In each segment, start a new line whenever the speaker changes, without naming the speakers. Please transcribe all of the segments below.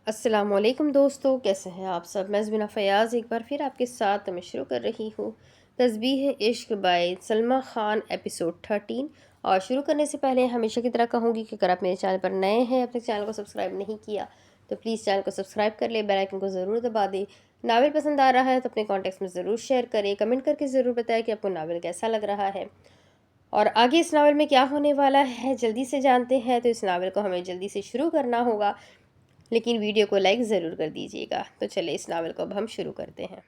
السلام علیکم دوستو، کیسے ہیں آپ سب؟ میں زبینہ فیاض ایک بار پھر آپ کے ساتھ میں شروع کر رہی ہوں تسبیح عشق بائی سلمیٰ خان ایپیسوڈ 13۔ اور شروع کرنے سے پہلے ہمیشہ کی طرح کہوں گی کہ اگر آپ میرے چینل پر نئے ہیں، اپنے چینل کو سبسکرائب نہیں کیا تو پلیز چینل کو سبسکرائب کر لیں، بیل آئیکن کو ضرور دبا دیں۔ ناول پسند آ رہا ہے تو اپنے کانٹیکٹس میں ضرور شیئر کریں، کمنٹ کر کے ضرور بتائیں کہ آپ کو ناول کیسا لگ رہا ہے اور آگے اس ناول میں کیا ہونے والا ہے جلدی سے جانتے ہیں۔ تو اس ناول کو ہمیں جلدی سے شروع کرنا ہوگا، لیکن ویڈیو کو لائک ضرور کر دیجیے گا۔ تو چلے اس ناول کو اب ہم شروع کرتے ہیں۔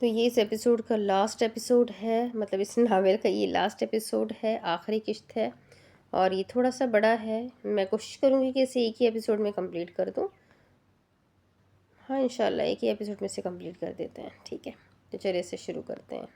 تو یہ اس ایپیسوڈ کا لاسٹ ایپیسوڈ ہے، مطلب اس ناول کا یہ لاسٹ ایپیسوڈ ہے، آخری قسط ہے اور یہ تھوڑا سا بڑا ہے۔ میں کوشش کروں گی کہ اسے ایک ہی ایپیسوڈ میں کمپلیٹ کر دوں۔ ہاں انشاءاللہ ایک ہی ایپیسوڈ میں سے کمپلیٹ کر دیتے ہیں، ٹھیک ہے؟ تو چلے اسے شروع کرتے ہیں۔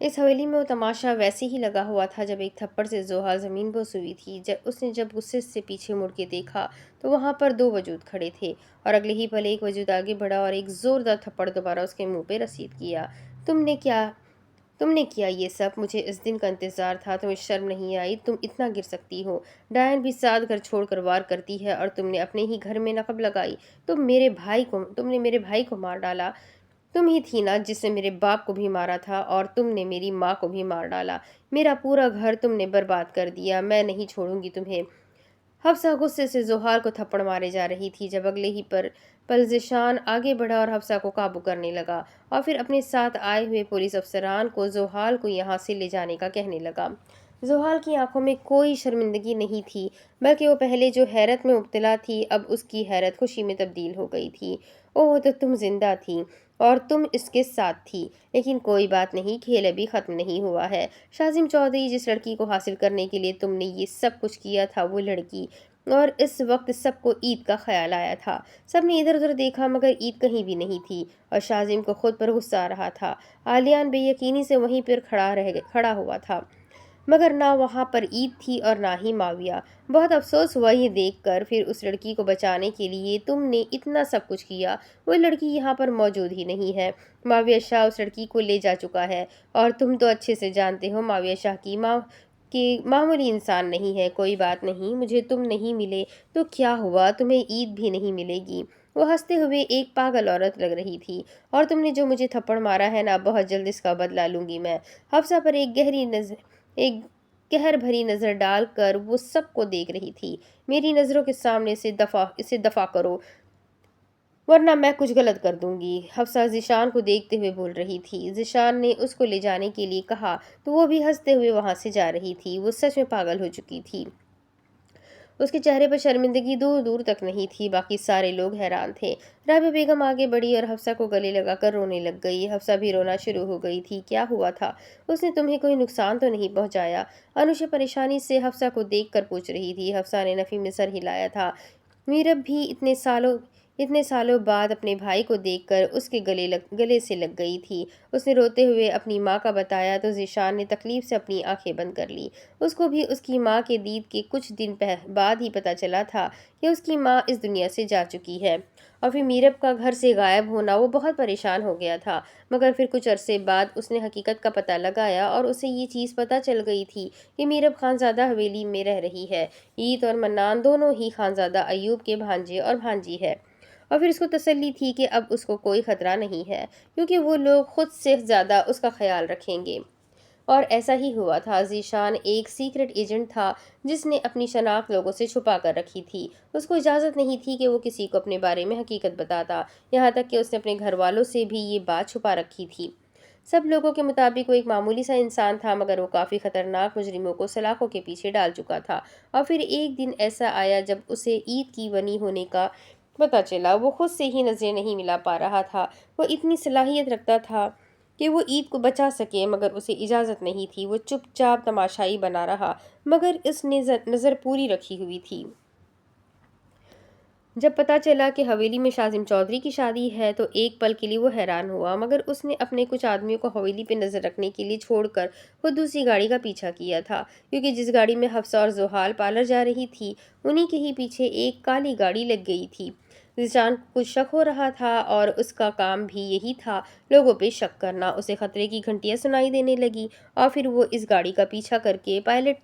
اس حویلی میں وہ تماشا ویسے ہی لگا ہوا تھا جب ایک تھپڑ سے زحال زمین بوس ہوئی تھی۔ اس نے جب غصے سے پیچھے مڑ کے دیکھا تو وہاں پر دو وجود کھڑے تھے اور اگلے ہی پل ایک وجود آگے بڑھا اور ایک زوردار تھپڑ دوبارہ اس کے منہ پہ رسید کیا۔ تم نے کیا یہ سب؟ مجھے اس دن کا انتظار تھا۔ تمہیں شرم نہیں آئی؟ تم اتنا گر سکتی ہو؟ ڈائن بھی 7 گھر چھوڑ کر وار کرتی ہے اور تم نے اپنے ہی گھر میں نقب لگائی۔ تم نے میرے بھائی کو مار ڈالا۔ تم ہی تھی نا جس نے میرے باپ کو بھی مارا تھا اور تم نے میری ماں کو بھی مار ڈالا۔ میرا پورا گھر تم نے برباد کر دیا۔ میں نہیں چھوڑوں گی تمہیں۔ حفصہ غصے سے زحال کو تھپڑ مارے جا رہی تھی جب اگلے ہی پل ذیشان آگے بڑھا اور حفصہ کو قابو کرنے لگا اور پھر اپنے ساتھ آئے ہوئے پولیس افسران کو زحال کو یہاں سے لے جانے کا کہنے لگا۔ زحال کی آنکھوں میں کوئی شرمندگی نہیں تھی، بلکہ وہ پہلے جو حیرت میں مبتلا تھی اب اس کی حیرت خوشی میں تبدیل ہو گئی تھی۔ اوہ تو تم زندہ تھی اور تم اس کے ساتھ تھی، لیکن کوئی بات نہیں، کھیل ابھی ختم نہیں ہوا ہے۔ شاذم چودھری، جس لڑکی کو حاصل کرنے کے لیے تم نے یہ سب کچھ کیا تھا، وہ لڑکی، اور اس وقت سب کو عید کا خیال آیا تھا۔ سب نے ادھر ادھر دیکھا مگر عید کہیں بھی نہیں تھی اور شاذم کو خود پر غصہ آ رہا تھا۔ عالیان بے یقینی سے وہیں پر کھڑا ہوا تھا، مگر نہ وہاں پر عید تھی اور نہ ہی معاویہ۔ بہت افسوس ہوا یہ دیکھ کر، پھر اس لڑکی کو بچانے کے لیے تم نے اتنا سب کچھ کیا، وہ لڑکی یہاں پر موجود ہی نہیں ہے۔ معاویہ شاہ اس لڑکی کو لے جا چکا ہے اور تم تو اچھے سے جانتے ہو معاویہ شاہ کی ماں کہ معمولی انسان نہیں ہے۔ کوئی بات نہیں، مجھے تم نہیں ملے تو کیا ہوا، تمہیں عید بھی نہیں ملے گی۔ وہ ہنستے ہوئے ایک پاگل عورت لگ رہی تھی۔ اور تم نے جو مجھے تھپڑ مارا ہے نا، بہت جلد اس کا بدلہ لوں گی میں۔ حفصہ پر ایک قہر بھری نظر ڈال کر وہ سب کو دیکھ رہی تھی۔ میری نظروں کے سامنے اسے دفع کرو ورنہ میں کچھ غلط کر دوں گی، حفصہ ذیشان کو دیکھتے ہوئے بول رہی تھی۔ ذیشان نے اس کو لے جانے کے لیے کہا تو وہ بھی ہنستے ہوئے وہاں سے جا رہی تھی۔ وہ سچ میں پاگل ہو چکی تھی۔ اس کے چہرے پر شرمندگی دور دور تک نہیں تھی۔ باقی سارے لوگ حیران تھے۔ رابعہ بیگم آگے بڑھی اور حفصہ کو گلے لگا کر رونے لگ گئی۔ حفصہ بھی رونا شروع ہو گئی تھی۔ کیا ہوا تھا؟ اس نے تمہیں کوئی نقصان تو نہیں پہنچایا؟ انوشا پریشانی سے حفصہ کو دیکھ کر پوچھ رہی تھی۔ حفصہ نے نفی میں سر ہلایا تھا۔ میرب بھی اتنے سالوں بعد اپنے بھائی کو دیکھ کر اس کے گلے سے لگ گئی تھی۔ اس نے روتے ہوئے اپنی ماں کا بتایا تو ذیشان نے تکلیف سے اپنی آنکھیں بند کر لی۔ اس کو بھی اس کی ماں کے دید کے کچھ دن بعد ہی پتہ چلا تھا کہ اس کی ماں اس دنیا سے جا چکی ہے، اور پھر میرب کا گھر سے غائب ہونا۔ وہ بہت پریشان ہو گیا تھا، مگر پھر کچھ عرصے بعد اس نے حقیقت کا پتہ لگایا اور اسے یہ چیز پتہ چل گئی تھی کہ میرب خانزادہ حویلی میں رہ رہی ہے۔ عید اور منان دونوں ہی خانزادہ ایوب کے بھانجے اور بھانجی ہے، اور پھر اس کو تسلی تھی کہ اب اس کو کوئی خطرہ نہیں ہے کیونکہ وہ لوگ خود سے زیادہ اس کا خیال رکھیں گے۔ اور ایسا ہی ہوا تھا۔ ذیشان ایک سیکرٹ ایجنٹ تھا جس نے اپنی شناخت لوگوں سے چھپا کر رکھی تھی۔ اس کو اجازت نہیں تھی کہ وہ کسی کو اپنے بارے میں حقیقت بتاتا، یہاں تک کہ اس نے اپنے گھر والوں سے بھی یہ بات چھپا رکھی تھی۔ سب لوگوں کے مطابق وہ ایک معمولی سا انسان تھا، مگر وہ کافی خطرناک مجرموں کو سلاخوں کے پیچھے ڈال چکا تھا۔ اور پھر ایک دن ایسا آیا جب اسے عید کی بنی ہونے کا پتہ چلا۔ وہ خود سے ہی نظریں نہیں ملا پا رہا تھا۔ وہ اتنی صلاحیت رکھتا تھا کہ وہ عید کو بچا سکے، مگر اسے اجازت نہیں تھی۔ وہ چپ چاپ تماشائی بنا رہا، مگر اس نے نظر پوری رکھی ہوئی تھی۔ جب پتہ چلا کہ حویلی میں شاذم چودھری کی شادی ہے تو ایک پل کے لیے وہ حیران ہوا، مگر اس نے اپنے کچھ آدمیوں کو حویلی پہ نظر رکھنے کے لیے چھوڑ کر خود دوسری گاڑی کا پیچھا کیا تھا، کیونکہ جس گاڑی میں حفصہ اور زحال پارلر جا رہی تھی انہی کے ہی پیچھے ایک کالی گاڑی لگ گئی تھی۔ ذیشان کو کچھ شک ہو رہا تھا اور اس کا کام بھی یہی تھا، لوگوں پہ شک کرنا۔ اسے خطرے کی گھنٹیاں سنائی دینے لگی اور پھر وہ اس گاڑی کا پیچھا کر کے پائلٹ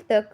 تک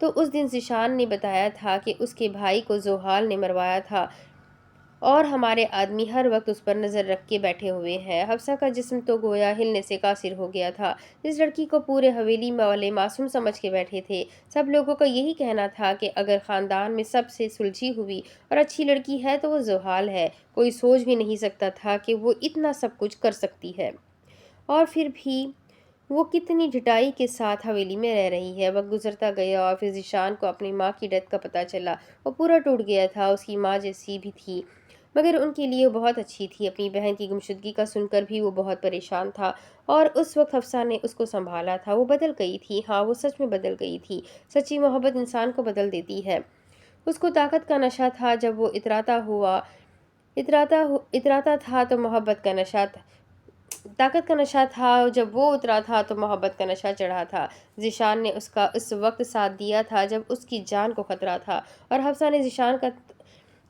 تو اس دن ذیشان نے بتایا تھا کہ اس کے بھائی کو زحال نے مروایا تھا اور ہمارے آدمی ہر وقت اس پر نظر رکھ کے بیٹھے ہوئے ہیں۔ حفصہ کا جسم تو گویا ہلنے سے قاصر ہو گیا تھا۔ جس لڑکی کو پورے حویلی والے معصوم سمجھ کے بیٹھے تھے، سب لوگوں کا یہی کہنا تھا کہ اگر خاندان میں سب سے سلجھی ہوئی اور اچھی لڑکی ہے تو وہ زحال ہے۔ کوئی سوچ بھی نہیں سکتا تھا کہ وہ اتنا سب کچھ کر سکتی ہے، اور پھر بھی وہ کتنی ڈھٹائی کے ساتھ حویلی میں رہ رہی ہے۔ وقت گزرتا گیا اور پھر ذیشان کو اپنی ماں کی ڈیتھ کا پتہ چلا۔ وہ پورا ٹوٹ گیا تھا۔ اس کی ماں جیسی بھی تھی، مگر ان کے لیے وہ بہت اچھی تھی۔ اپنی بہن کی گمشدگی کا سن کر بھی وہ بہت پریشان تھا، اور اس وقت حفصہ نے اس کو سنبھالا تھا۔ وہ بدل گئی تھی، ہاں وہ سچ میں بدل گئی تھی۔ سچی محبت انسان کو بدل دیتی ہے۔ اس کو طاقت کا نشہ تھا جب وہ اتراتا تھا تو محبت کا نشہ تھا۔ طاقت کا نشہ تھا جب وہ اترا تھا تو محبت کا نشہ چڑھا تھا۔ ذیشان نے اس کا اس وقت ساتھ دیا تھا جب اس کی جان کو خطرہ تھا، اور حفصہ نے ذیشان کا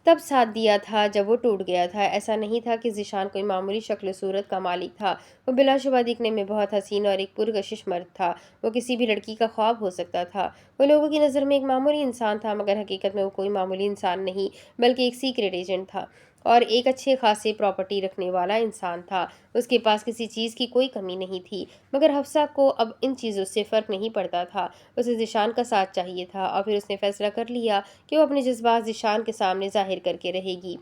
تب ساتھ دیا تھا جب وہ ٹوٹ گیا تھا۔ ایسا نہیں تھا کہ ذیشان کوئی معمولی شکل و صورت کا مالک تھا۔ وہ بلا شبہ دکھنے میں بہت حسین اور ایک پرکشش مرد تھا۔ وہ کسی بھی لڑکی کا خواب ہو سکتا تھا۔ وہ لوگوں کی نظر میں ایک معمولی انسان تھا، مگر حقیقت میں وہ کوئی معمولی انسان نہیں بلکہ ایک سیکریٹ ایجنٹ تھا، اور ایک اچھے خاصے پراپرٹی رکھنے والا انسان تھا۔ اس کے پاس کسی چیز کی کوئی کمی نہیں تھی، مگر حفصہ کو اب ان چیزوں سے فرق نہیں پڑتا تھا۔ اسے ذیشان کا ساتھ چاہیے تھا، اور پھر اس نے فیصلہ کر لیا کہ وہ اپنے جذبات ذیشان کے سامنے ظاہر کر کے رہے گی۔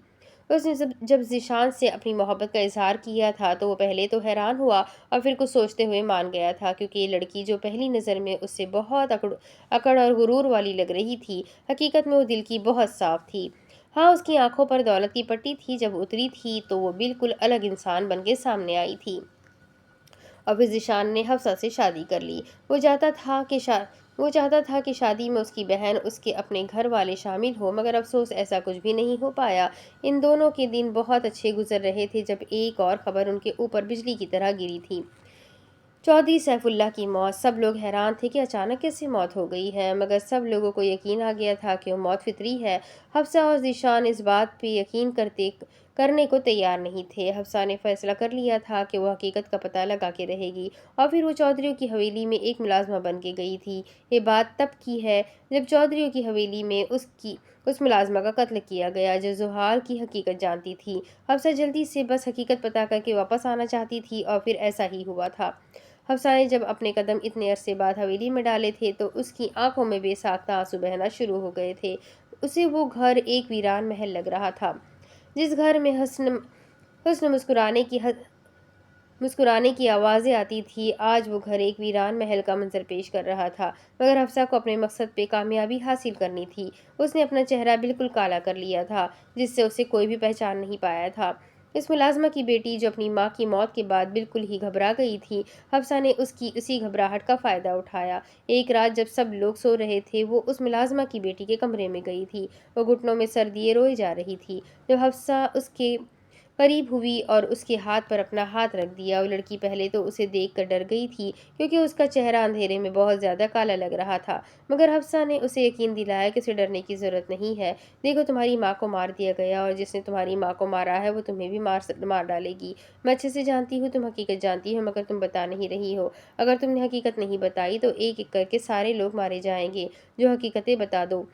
اس نے جب ذیشان سے اپنی محبت کا اظہار کیا تھا تو وہ پہلے تو حیران ہوا اور پھر کچھ سوچتے ہوئے مان گیا تھا، کیونکہ یہ لڑکی جو پہلی نظر میں اس سے بہت اکڑ اور غرور والی لگ رہی تھی، حقیقت میں وہ دل کی بہت صاف تھی۔ ہاں، اس کی آنکھوں پر دولت کی پٹی تھی، جب اتری تھی تو وہ بالکل الگ انسان بن کے سامنے آئی تھی۔ اور پھر ذیشان نے حفصہ سے شادی کر لی۔ وہ چاہتا تھا کہ شادی میں اس کی بہن، اس کے اپنے گھر والے شامل ہو، مگر افسوس ایسا کچھ بھی نہیں ہو پایا۔ ان دونوں کے دن بہت اچھے گزر رہے تھے جب ایک اور خبر ان کے اوپر بجلی کی طرح گری تھی۔ چودھری سیف اللہ کی موت۔ سب لوگ حیران تھے کہ اچانک کیسے موت ہو گئی ہے، مگر سب لوگوں کو یقین آ گیا تھا کہ وہ موت فطری ہے۔ حفصہ اور ذیشان اس بات پہ یقین کرنے کو تیار نہیں تھے۔ حفصہ نے فیصلہ کر لیا تھا کہ وہ حقیقت کا پتہ لگا کے رہے گی، اور پھر وہ چودھریوں کی حویلی میں ایک ملازمہ بن کے گئی تھی۔ یہ بات تب کی ہے جب چودھریوں کی حویلی میں اس ملازمہ کا قتل کیا گیا جو زحال کی حقیقت جانتی تھی۔ حفصہ جلدی سے بس حقیقت پتہ کر کے واپس آنا چاہتی تھی، اور پھر ایسا ہی ہوا تھا۔ حفصہ نے جب اپنے قدم اتنے عرصے بعد حویلی میں ڈالے تھے تو اس کی آنکھوں میں بے ساختہ آنسو بہنا شروع ہو گئے تھے۔ اسے وہ گھر ایک ویران محل لگ رہا تھا۔ جس گھر میں حسن مسکرانے کی آوازیں آتی تھی، آج وہ گھر ایک ویران محل کا منظر پیش کر رہا تھا۔ مگر حفصہ کو اپنے مقصد پہ کامیابی حاصل کرنی تھی۔ اس نے اپنا چہرہ بالکل کالا کر لیا تھا، جس سے اسے کوئی بھی پہچان نہیں پایا تھا۔ اس ملازمہ کی بیٹی جو اپنی ماں کی موت کے بعد بالکل ہی گھبرا گئی تھی، حفصہ نے اس کی اسی گھبراہٹ کا فائدہ اٹھایا۔ ایک رات جب سب لوگ سو رہے تھے، وہ اس ملازمہ کی بیٹی کے کمرے میں گئی تھی۔ وہ گھٹنوں میں سر دیے روئے جا رہی تھی۔ جب حفصہ اس کے قریب ہوئی اور اس کے ہاتھ پر اپنا ہاتھ رکھ دیا، وہ لڑکی پہلے تو اسے دیکھ کر ڈر گئی تھی، کیونکہ اس کا چہرہ اندھیرے میں بہت زیادہ کالا لگ رہا تھا۔ مگر حفصہ نے اسے یقین دلایا کہ اسے ڈرنے کی ضرورت نہیں ہے۔ دیکھو، تمہاری ماں کو مار دیا گیا، اور جس نے تمہاری ماں کو مارا ہے وہ تمہیں بھی مار ڈالے گی۔ میں اچھے سے جانتی ہوں تم حقیقت جانتی ہو، مگر تم بتا نہیں رہی ہو۔ اگر تم نے حقیقت نہیں بتائی تو ایک ایک کر کے سارے لوگ مارے جائیں گے۔ جو حقیقتیں بتا دو۔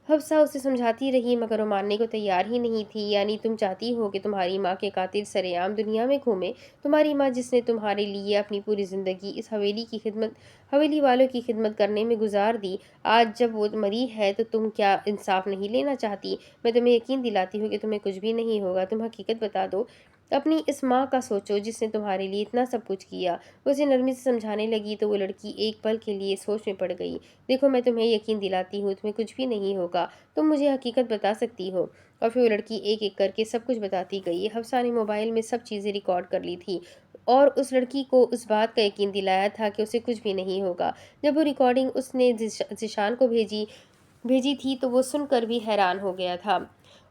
حفصہ اسے سمجھاتی رہی، مگر وہ ماننے کو تیار ہی نہیں تھی۔ یعنی تم چاہتی ہو کہ تمہاری ماں کے قاتل سرے عام دنیا میں گھومے؟ تمہاری ماں جس نے تمہارے لیے اپنی پوری زندگی اس حویلی والوں کی خدمت کرنے میں گزار دی، آج جب وہ مری ہے تو تم کیا انصاف نہیں لینا چاہتی؟ میں تمہیں یقین دلاتی ہوں کہ تمہیں کچھ بھی نہیں ہوگا۔ تم حقیقت بتا دو۔ اپنی اس ماں کا سوچو جس نے تمہارے لیے اتنا سب کچھ کیا۔ وہ اسے نرمی سے سمجھانے لگی تو وہ لڑکی ایک پل کے لیے سوچ میں پڑ گئی۔ دیکھو، میں تمہیں یقین دلاتی ہوں تمہیں کچھ بھی نہیں ہوگا، تم مجھے حقیقت بتا سکتی ہو۔ اور پھر وہ لڑکی ایک ایک کر کے سب کچھ بتاتی گئی۔ حفصہ نے موبائل میں سب چیزیں ریکارڈ کر لی تھی، اور اس لڑکی کو اس بات کا یقین دلایا تھا کہ اسے کچھ بھی نہیں ہوگا۔ جب وہ ریکارڈنگ اس نے ذیشان کو بھیجی تھی تو وہ سن کر بھی حیران ہو گیا تھا،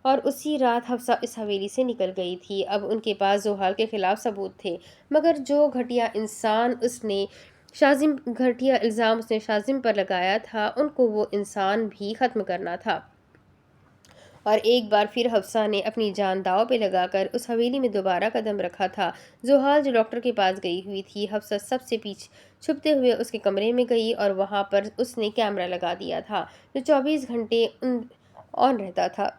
اور اسی رات حفصہ اس حویلی سے نکل گئی تھی۔ اب ان کے پاس زحال کے خلاف ثبوت تھے، مگر جو گھٹیا الزام اس نے شاذم پر لگایا تھا، ان کو وہ انسان بھی ختم کرنا تھا۔ اور ایک بار پھر حفصہ نے اپنی جان داؤ پہ لگا کر اس حویلی میں دوبارہ قدم رکھا تھا۔ زحال جو ڈاکٹر کے پاس گئی ہوئی تھی، حفصہ سب سے پیچھے چھپتے ہوئے اس کے کمرے میں گئی اور وہاں پر اس نے کیمرہ لگا دیا تھا جو 24 گھنٹے آن رہتا تھا۔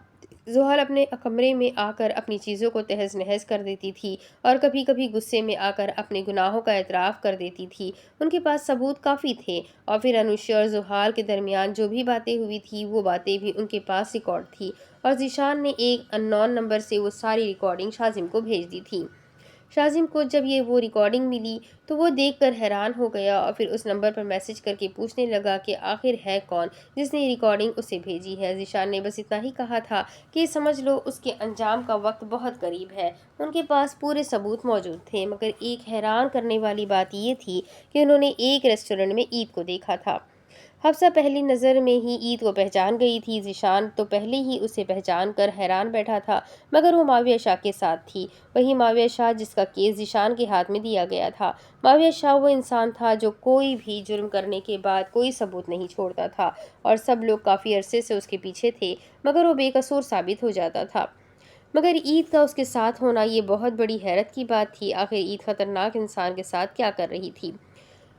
زحال اپنے کمرے میں آ کر اپنی چیزوں کو تہز نہز کر دیتی تھی اور کبھی کبھی غصے میں آ کر اپنے گناہوں کا اعتراف کر دیتی تھی۔ ان کے پاس ثبوت کافی تھے اور پھر انوشا اور زحال کے درمیان جو بھی باتیں ہوئی تھی وہ باتیں بھی ان کے پاس ریکارڈ تھی اور ذیشان نے ایک ان نون نمبر سے وہ ساری ریکارڈنگ شاذم کو بھیج دی تھی۔ شاذم کو جب وہ ریکارڈنگ ملی تو وہ دیکھ کر حیران ہو گیا اور پھر اس نمبر پر میسج کر کے پوچھنے لگا کہ آخر ہے کون جس نے یہ ریکارڈنگ اسے بھیجی ہے۔ ذیشان نے بس اتنا ہی کہا تھا کہ سمجھ لو اس کے انجام کا وقت بہت قریب ہے۔ ان کے پاس پورے ثبوت موجود تھے، مگر ایک حیران کرنے والی بات یہ تھی کہ انہوں نے ایک ریسٹورنٹ میں عید کو دیکھا تھا۔ حفصہ پہلی نظر میں ہی عید کو پہچان گئی تھی۔ ذیشان تو پہلے ہی اسے پہچان کر حیران بیٹھا تھا، مگر وہ معاویہ شاہ کے ساتھ تھی، وہی معاویہ شاہ جس کا کیس ذیشان کے ہاتھ میں دیا گیا تھا۔ معاویہ شاہ وہ انسان تھا جو کوئی بھی جرم کرنے کے بعد کوئی ثبوت نہیں چھوڑتا تھا اور سب لوگ کافی عرصے سے اس کے پیچھے تھے، مگر وہ بے قصور ثابت ہو جاتا تھا۔ مگر عید کا اس کے ساتھ ہونا یہ بہت بڑی حیرت کی بات تھی۔ آخر عید خطرناک انسان کے ساتھ کیا کر رہی تھی؟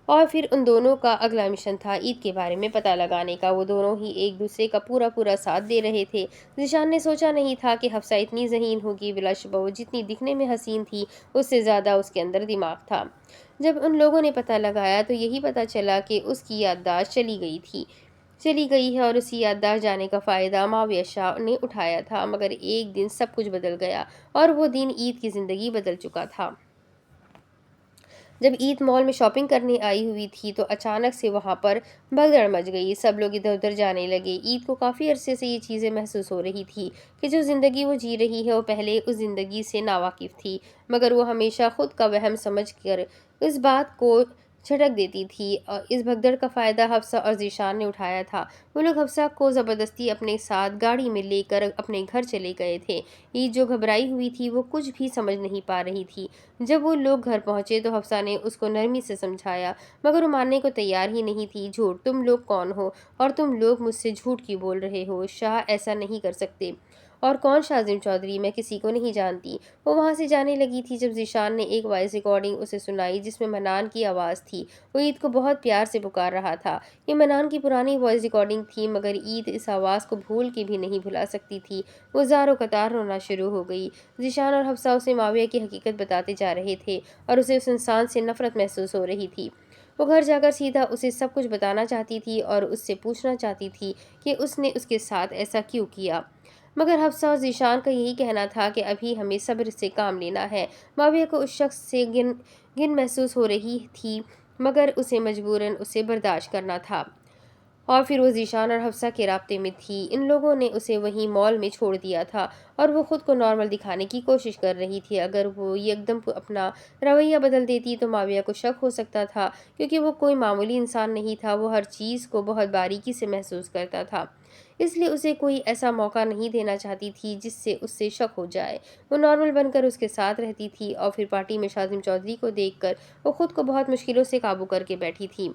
اور پھر ان دونوں کا اگلا مشن تھا عید کے بارے میں پتہ لگانے کا۔ وہ دونوں ہی ایک دوسرے کا پورا ساتھ دے رہے تھے۔ ذیشان نے سوچا نہیں تھا کہ حفصہ اتنی ذہین ہوگی۔ بلا شبہ وہ جتنی دکھنے میں حسین تھی اس سے زیادہ اس کے اندر دماغ تھا۔ جب ان لوگوں نے پتہ لگایا تو یہی پتہ چلا کہ اس کی یادداشت چلی گئی ہے اور اسی یادداشت جانے کا فائدہ معاویہ شاہ نے اٹھایا تھا۔ مگر ایک دن سب کچھ بدل گیا اور وہ دن عید کی زندگی بدل چکا تھا۔ جب عید مال میں شاپنگ کرنے آئی ہوئی تھی تو اچانک سے وہاں پر بھگدڑ مچ گئی۔ سب لوگ ادھر ادھر جانے لگے۔ عید کو کافی عرصے سے یہ چیزیں محسوس ہو رہی تھی کہ جو زندگی وہ جی رہی ہے وہ پہلے اس زندگی سے ناواقف تھی، مگر وہ ہمیشہ خود کا وہم سمجھ کر اس بات کو جھٹک دیتی تھی۔ اور اس بھگدڑ کا فائدہ حفصہ اور ذیشان نے اٹھایا تھا۔ وہ لوگ حفصہ کو زبردستی اپنے ساتھ گاڑی میں لے کر اپنے گھر چلے گئے تھے۔ عید جو گھبرائی ہوئی تھی وہ کچھ بھی سمجھ نہیں پا رہی تھی۔ جب وہ لوگ گھر پہنچے تو حفصہ نے اس کو نرمی سے سمجھایا، مگر وہ ماننے کو تیار ہی نہیں تھی۔ جھوٹ، تم لوگ کون ہو اور تم لوگ مجھ سے جھوٹ کیوں بول رہے ہو؟ شاہ ایسا نہیں کر سکتے۔ اور کون شاذم چودھری؟ میں کسی کو نہیں جانتی۔ وہ وہاں سے جانے لگی تھی جب ذیشان نے ایک وائس ریکارڈنگ اسے سنائی جس میں منان کی آواز تھی۔ وہ عید کو بہت پیار سے پکار رہا تھا۔ یہ منان کی پرانی وائس ریکارڈنگ تھی، مگر عید اس آواز کو بھول کے بھی نہیں بھلا سکتی تھی۔ وہ زار و قطار رونا شروع ہو گئی۔ ذیشان اور حفصہ اسے معاویہ کی حقیقت بتاتے جا رہے تھے اور اسے اس انسان سے نفرت محسوس ہو رہی تھی۔ وہ گھر جا کر سیدھا اسے سب کچھ بتانا چاہتی تھی اور اس سے پوچھنا چاہتی تھی کہ اس نے اس کے ساتھ ایسا کیوں کیا، مگر حفصہ اور ذیشان کا یہی کہنا تھا کہ ابھی ہمیں صبر سے کام لینا ہے۔ معاویہ کو اس شخص سے گن محسوس ہو رہی تھی، مگر اسے مجبوراً اسے برداشت کرنا تھا۔ اور پھر وہ ذیشان اور حفصہ کے رابطے میں تھی۔ ان لوگوں نے اسے وہیں مال میں چھوڑ دیا تھا اور وہ خود کو نارمل دکھانے کی کوشش کر رہی تھی۔ اگر وہ یکدم اپنا رویہ بدل دیتی تو معاویہ کو شک ہو سکتا تھا، کیونکہ وہ کوئی معمولی انسان نہیں تھا۔ وہ ہر چیز کو بہت باریکی سے محسوس کرتا تھا، اس لیے اسے کوئی ایسا موقع نہیں دینا چاہتی تھی جس سے اس سے شک ہو جائے۔ وہ نارمل بن کر اس کے ساتھ رہتی تھی اور پھر پارٹی میں شاذم چودھری کو دیکھ کر وہ خود کو بہت مشکلوں سے قابو کر کے بیٹھی تھی۔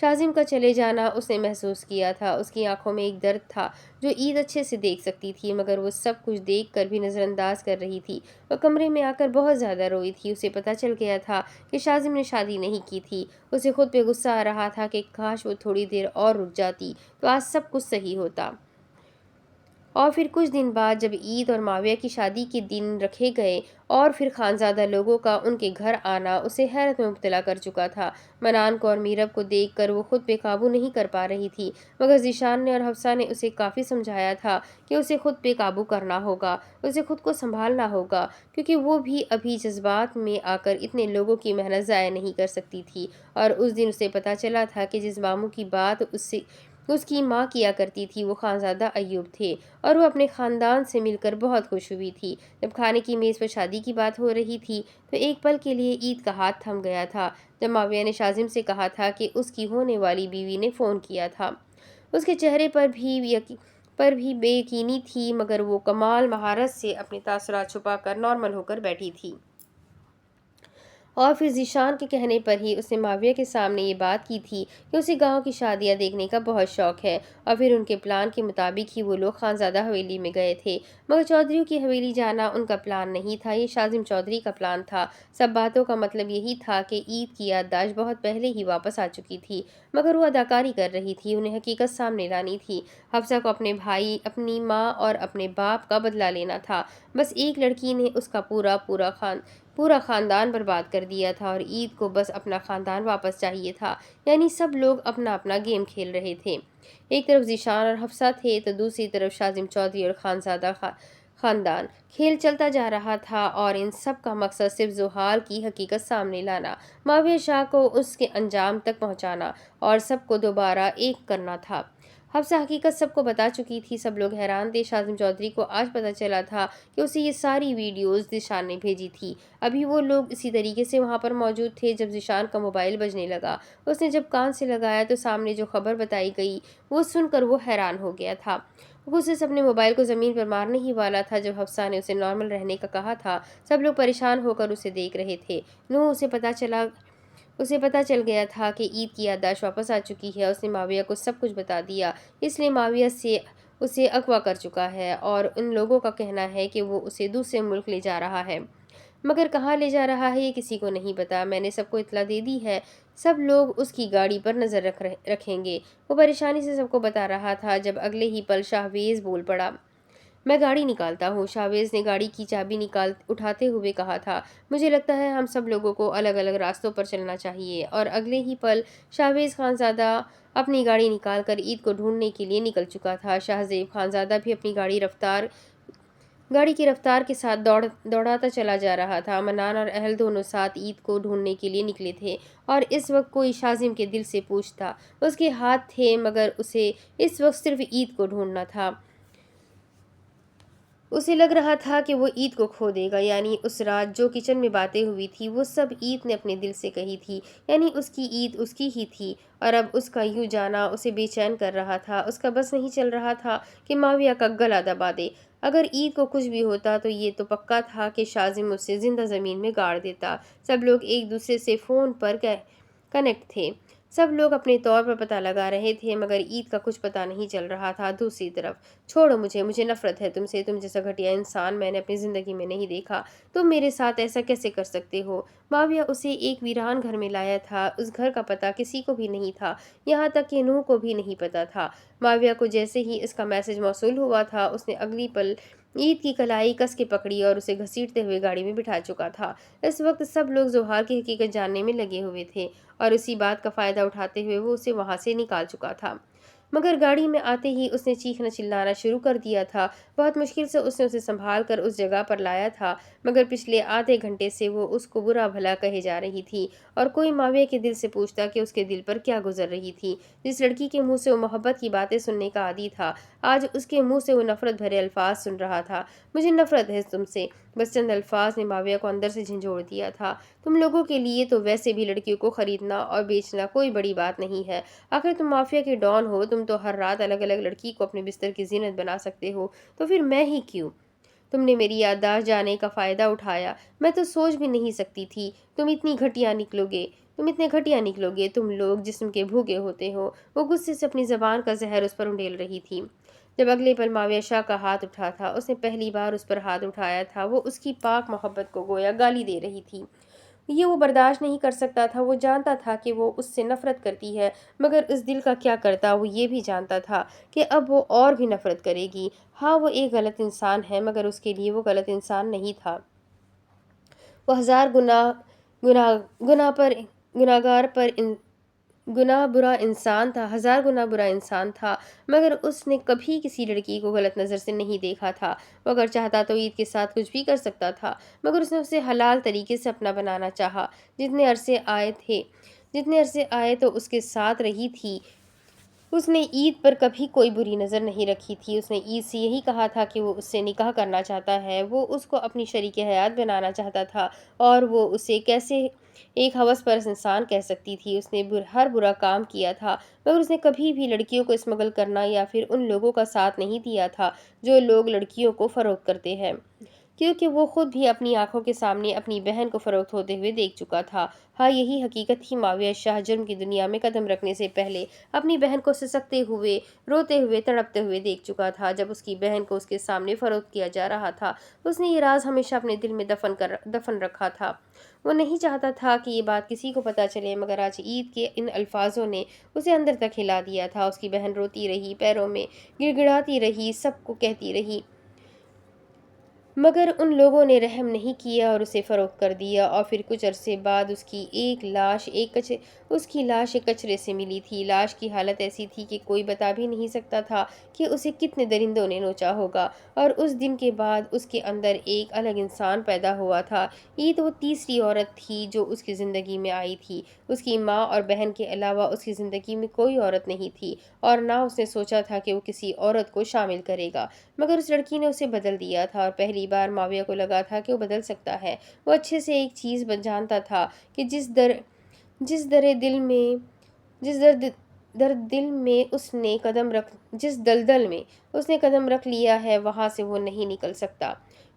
شاذم کا چلے جانا اس نے محسوس کیا تھا۔ اس کی آنکھوں میں ایک درد تھا جو عید اچھے سے دیکھ سکتی تھی، مگر وہ سب کچھ دیکھ کر بھی نظر انداز کر رہی تھی۔ وہ کمرے میں آ کر بہت زیادہ روئی تھی۔ اسے پتہ چل گیا تھا کہ شاذم نے شادی نہیں کی تھی۔ اسے خود پہ غصہ آ رہا تھا کہ کاش وہ تھوڑی دیر اور رک جاتی تو آج سب کچھ صحیح ہوتا۔ اور پھر کچھ دن بعد جب عید اور معاویہ کی شادی کے دن رکھے گئے اور پھر خانزادہ لوگوں کا ان کے گھر آنا اسے حیرت میں مبتلا کر چکا تھا۔ منان کو اور میرب کو دیکھ کر وہ خود پہ قابو نہیں کر پا رہی تھی، مگر ذیشان نے اور حفصہ نے اسے کافی سمجھایا تھا کہ اسے خود پہ قابو کرنا ہوگا، اسے خود کو سنبھالنا ہوگا، کیونکہ وہ بھی ابھی جذبات میں آ کر اتنے لوگوں کی محنت ضائع نہیں کر سکتی تھی۔ اور اس دن اسے پتہ چلا تھا کہ جس ماموں کی بات اس کی ماں کیا کرتی تھی وہ خانزادہ ایوب تھے اور وہ اپنے خاندان سے مل کر بہت خوش ہوئی تھی۔ جب کھانے کی میز پر شادی کی بات ہو رہی تھی تو ایک پل کے لیے عید کا ہاتھ تھم گیا تھا جب معاویہ نے شاذم سے کہا تھا کہ اس کی ہونے والی بیوی نے فون کیا تھا۔ اس کے چہرے پر بھی بے یقینی تھی، مگر وہ کمال مہارت سے اپنے تاثرات چھپا کر نارمل ہو کر بیٹھی تھی۔ اور پھر ذیشان کے کہنے پر ہی اس نے معاویہ کے سامنے یہ بات کی تھی کہ اسے گاؤں کی شادیاں دیکھنے کا بہت شوق ہے، اور پھر ان کے پلان کے مطابق ہی وہ لوگ خانزادہ حویلی میں گئے تھے۔ مگر چودھریوں کی حویلی جانا ان کا پلان نہیں تھا، یہ شاذم چودھری کا پلان تھا۔ سب باتوں کا مطلب یہی تھا کہ عید کی یادداشت بہت پہلے ہی واپس آ چکی تھی، مگر وہ اداکاری کر رہی تھی، انہیں حقیقت سامنے لانی تھی۔ حفصہ کو اپنے بھائی، اپنی ماں اور اپنے باپ کا بدلہ لینا تھا۔ بس ایک لڑکی نے اس کا پورا خاندان برباد کر دیا تھا، اور عید کو بس اپنا خاندان واپس چاہیے تھا۔ یعنی سب لوگ اپنا اپنا گیم کھیل رہے تھے۔ ایک طرف ذیشان اور حفصہ تھے تو دوسری طرف شاذم چودھری اور خانزادہ خاندان۔ کھیل چلتا جا رہا تھا اور ان سب کا مقصد صرف زحال کی حقیقت سامنے لانا، معاویہ شاہ کو اس کے انجام تک پہنچانا اور سب کو دوبارہ ایک کرنا تھا۔ حفصہ حقیقت سب کو بتا چکی تھی، سب لوگ حیران تھے۔ شاذم چودھری کو آج پتہ چلا تھا کہ اسے یہ ساری ویڈیوز ذیشان نے بھیجی تھی۔ ابھی وہ لوگ اسی طریقے سے وہاں پر موجود تھے جب ذیشان کا موبائل بجنے لگا۔ اس نے جب کان سے لگایا تو سامنے جو خبر بتائی گئی وہ سن کر وہ حیران ہو گیا تھا۔ وہ غصے سے اپنے موبائل کو زمین پر مارنے ہی والا تھا جب حفصہ نے اسے نارمل رہنے کا کہا تھا۔ سب لوگ پریشان ہو کر اسے دیکھ رہے تھے۔ اسے پتا چل گیا تھا کہ عید کی یادداشت واپس آ چکی ہے۔ اس نے معاویہ کو سب کچھ بتا دیا، اس لیے معاویہ سے اسے اغوا کر چکا ہے، اور ان لوگوں کا کہنا ہے کہ وہ اسے دوسرے ملک لے جا رہا ہے، مگر کہاں لے جا رہا ہے یہ کسی کو نہیں پتا۔ میں نے سب کو اطلاع دے دی ہے، سب لوگ اس کی گاڑی پر نظر رکھیں گے۔ وہ پریشانی سے سب کو بتا رہا تھا جب اگلے ہی پل شاہویز بول پڑا۔ میں گاڑی نکالتا ہوں۔ شاہویز نے گاڑی کی چابی اٹھاتے ہوئے کہا تھا۔ مجھے لگتا ہے ہم سب لوگوں کو الگ الگ راستوں پر چلنا چاہیے، اور اگلے ہی پل شاہویز خانزادہ اپنی گاڑی نکال کر عید کو ڈھونڈنے کے لیے نکل چکا تھا۔ شاہزیب خانزادہ بھی اپنی گاڑی کی رفتار کے ساتھ دوڑاتا چلا جا رہا تھا۔ منان اور اہل دونوں ساتھ عید کو ڈھونڈنے کے لیے نکلے تھے، اور اس وقت کوئی شاذم کے دل سے پوچھتا، اس کے ہاتھ تھے، مگر اسے اس وقت صرف عید کو ڈھونڈنا تھا۔ اسے لگ رہا تھا کہ وہ عید کو کھو دے گا، یعنی اس رات جو کچن میں باتیں ہوئی تھی وہ سب عید نے اپنے دل سے کہی تھی، یعنی اس کی عید اس کی ہی تھی، اور اب اس کا یوں جانا اسے بے چین کر رہا تھا۔ اس کا بس نہیں چل رہا تھا کہ معاویہ کا گلا دبا دے۔ اگر عید کو کچھ بھی ہوتا تو یہ تو پکا تھا کہ شاذم اسے زندہ زمین میں گاڑ دیتا۔ سب لوگ ایک دوسرے سے فون پر کنیکٹ تھے، سب لوگ اپنے طور پر پتہ لگا رہے تھے، مگر عید کا کچھ پتہ نہیں چل رہا تھا۔ دوسری طرف، چھوڑو مجھے نفرت ہے تم سے، تم جیسا گھٹیا انسان میں نے اپنی زندگی میں نہیں دیکھا، تم میرے ساتھ ایسا کیسے کر سکتے ہو؟ معاویہ اسے ایک ویران گھر میں لایا تھا، اس گھر کا پتہ کسی کو بھی نہیں تھا، یہاں تک کہ نوح کو بھی نہیں پتہ تھا۔ معاویہ کو جیسے ہی اس کا میسج موصول ہوا تھا، اس نے اگلی پل عید کی کلائی کس کے پکڑی اور اسے گھسیٹتے ہوئے گاڑی میں بٹھا چکا تھا۔ اس وقت سب لوگ زحال کی حقیقت جاننے میں لگے ہوئے تھے، اور اسی بات کا فائدہ اٹھاتے ہوئے وہ اسے وہاں سے نکال چکا تھا۔ مگر گاڑی میں آتے ہی اس نے چیخنا چلانا شروع کر دیا تھا۔ بہت مشکل سے اس نے اسے سنبھال کر اس جگہ پر لایا تھا، مگر پچھلے آدھے گھنٹے سے وہ اس کو برا بھلا کہے جا رہی تھی، اور کوئی معاویہ کے دل سے پوچھتا کہ اس کے دل پر کیا گزر رہی تھی۔ جس لڑکی کے منہ سے وہ محبت کی باتیں سننے کا عادی تھا، آج اس کے منہ سے وہ نفرت بھرے الفاظ سن رہا تھا۔ مجھے نفرت ہے تم سے، بس چند الفاظ نے معاویہ کو اندر سے جھنجھوڑ دیا تھا۔ تم لوگوں کے لیے تو ویسے بھی لڑکیوں کو خریدنا اور بیچنا کوئی بڑی بات نہیں ہے، آخر تم مافیا کے ڈان ہو، تم تو ہر رات الگ الگ لڑکی کو اپنے بستر کی زینت بنا سکتے ہو، تو پھر میں ہی کیوں؟ تم نے میری یادداشت جانے کا فائدہ اٹھایا، میں تو سوچ بھی نہیں سکتی تھی تم اتنے گھٹیا نکلو گے، تم لوگ جسم کے بھوکے ہوتے ہو۔ وہ غصے سے اپنی زبان کا زہر اس پر انڈیل رہی تھی۔ جب اگلے پل معاویہ شاہ کا ہاتھ اٹھا تھا، اس نے پہلی بار اس پر ہاتھ اٹھایا تھا، وہ اس کی پاک محبت کو گویا گالی دے رہی تھی۔ یہ وہ برداشت نہیں کر سکتا تھا، وہ جانتا تھا کہ وہ اس سے نفرت کرتی ہے، مگر اس دل کا کیا کرتا؟ وہ یہ بھی جانتا تھا کہ اب وہ اور بھی نفرت کرے گی۔ ہاں وہ ایک غلط انسان ہے، مگر اس کے لیے وہ غلط انسان نہیں تھا، وہ ہزار گناہ برا انسان تھا، مگر اس نے کبھی کسی لڑکی کو غلط نظر سے نہیں دیکھا تھا۔ وہ اگر چاہتا تو عید کے ساتھ کچھ بھی کر سکتا تھا، مگر اس نے اسے حلال طریقے سے اپنا بنانا چاہا۔ جتنے عرصے آئے تو اس کے ساتھ رہی تھی، اس نے عید پر کبھی کوئی بری نظر نہیں رکھی تھی۔ اس نے عید سے یہی کہا تھا کہ وہ اس سے نکاح کرنا چاہتا ہے، وہ اس کو اپنی شریک حیات بنانا چاہتا تھا، اور وہ اسے کیسے ایک ہوس پرست انسان کہہ سکتی تھی؟ اس نے ہر برا کام کیا تھا، مگر اس نے کبھی بھی لڑکیوں کو اسمگل کرنا یا پھر ان لوگوں کا ساتھ نہیں دیا تھا جو لوگ لڑکیوں کو فروخت کرتے ہیں۔ کیونکہ وہ خود بھی اپنی آنکھوں کے سامنے اپنی بہن کو فروخت ہوتے ہوئے دیکھ چکا تھا۔ ہاں، یہی حقیقت تھی۔ معاویہ شاہ جرم کی دنیا میں قدم رکھنے سے پہلے اپنی بہن کو سسکتے ہوئے، روتے ہوئے، تڑپتے ہوئے دیکھ چکا تھا۔ جب اس کی بہن کو اس کے سامنے فروخت کیا جا رہا تھا، اس نے یہ راز ہمیشہ اپنے دل میں دفن رکھا تھا۔ وہ نہیں چاہتا تھا کہ یہ بات کسی کو پتہ چلے، مگر آج عید کے ان الفاظوں نے اسے اندر تک ہلا دیا تھا۔ اس کی بہن روتی رہی، پیروں میں گڑ گڑاتی رہی، سب کو کہتی رہی، مگر ان لوگوں نے رحم نہیں کیا اور اسے فروخت کر دیا۔ اور پھر کچھ عرصے بعد اس کی لاش ایک کچرے سے ملی تھی۔ لاش کی حالت ایسی تھی کہ کوئی بتا بھی نہیں سکتا تھا کہ اسے کتنے درندوں نے نوچا ہوگا، اور اس دن کے بعد اس کے اندر ایک الگ انسان پیدا ہوا تھا۔ عید وہ تیسری عورت تھی جو اس کی زندگی میں آئی تھی۔ اس کی ماں اور بہن کے علاوہ اس کی زندگی میں کوئی عورت نہیں تھی، اور نہ اس نے سوچا تھا کہ وہ کسی عورت کو شامل کرے گا، مگر اس لڑکی نے اسے بدل دیا تھا۔ اور پہلی بار معاویہ کو لگا تھا کہ وہ بدل سکتا ہے۔ وہ اچھے سے ایک چیز جانتا تھا کہ جس دلدل میں اس نے قدم رکھ لیا ہے، وہاں سے وہ نہیں نکل سکتا،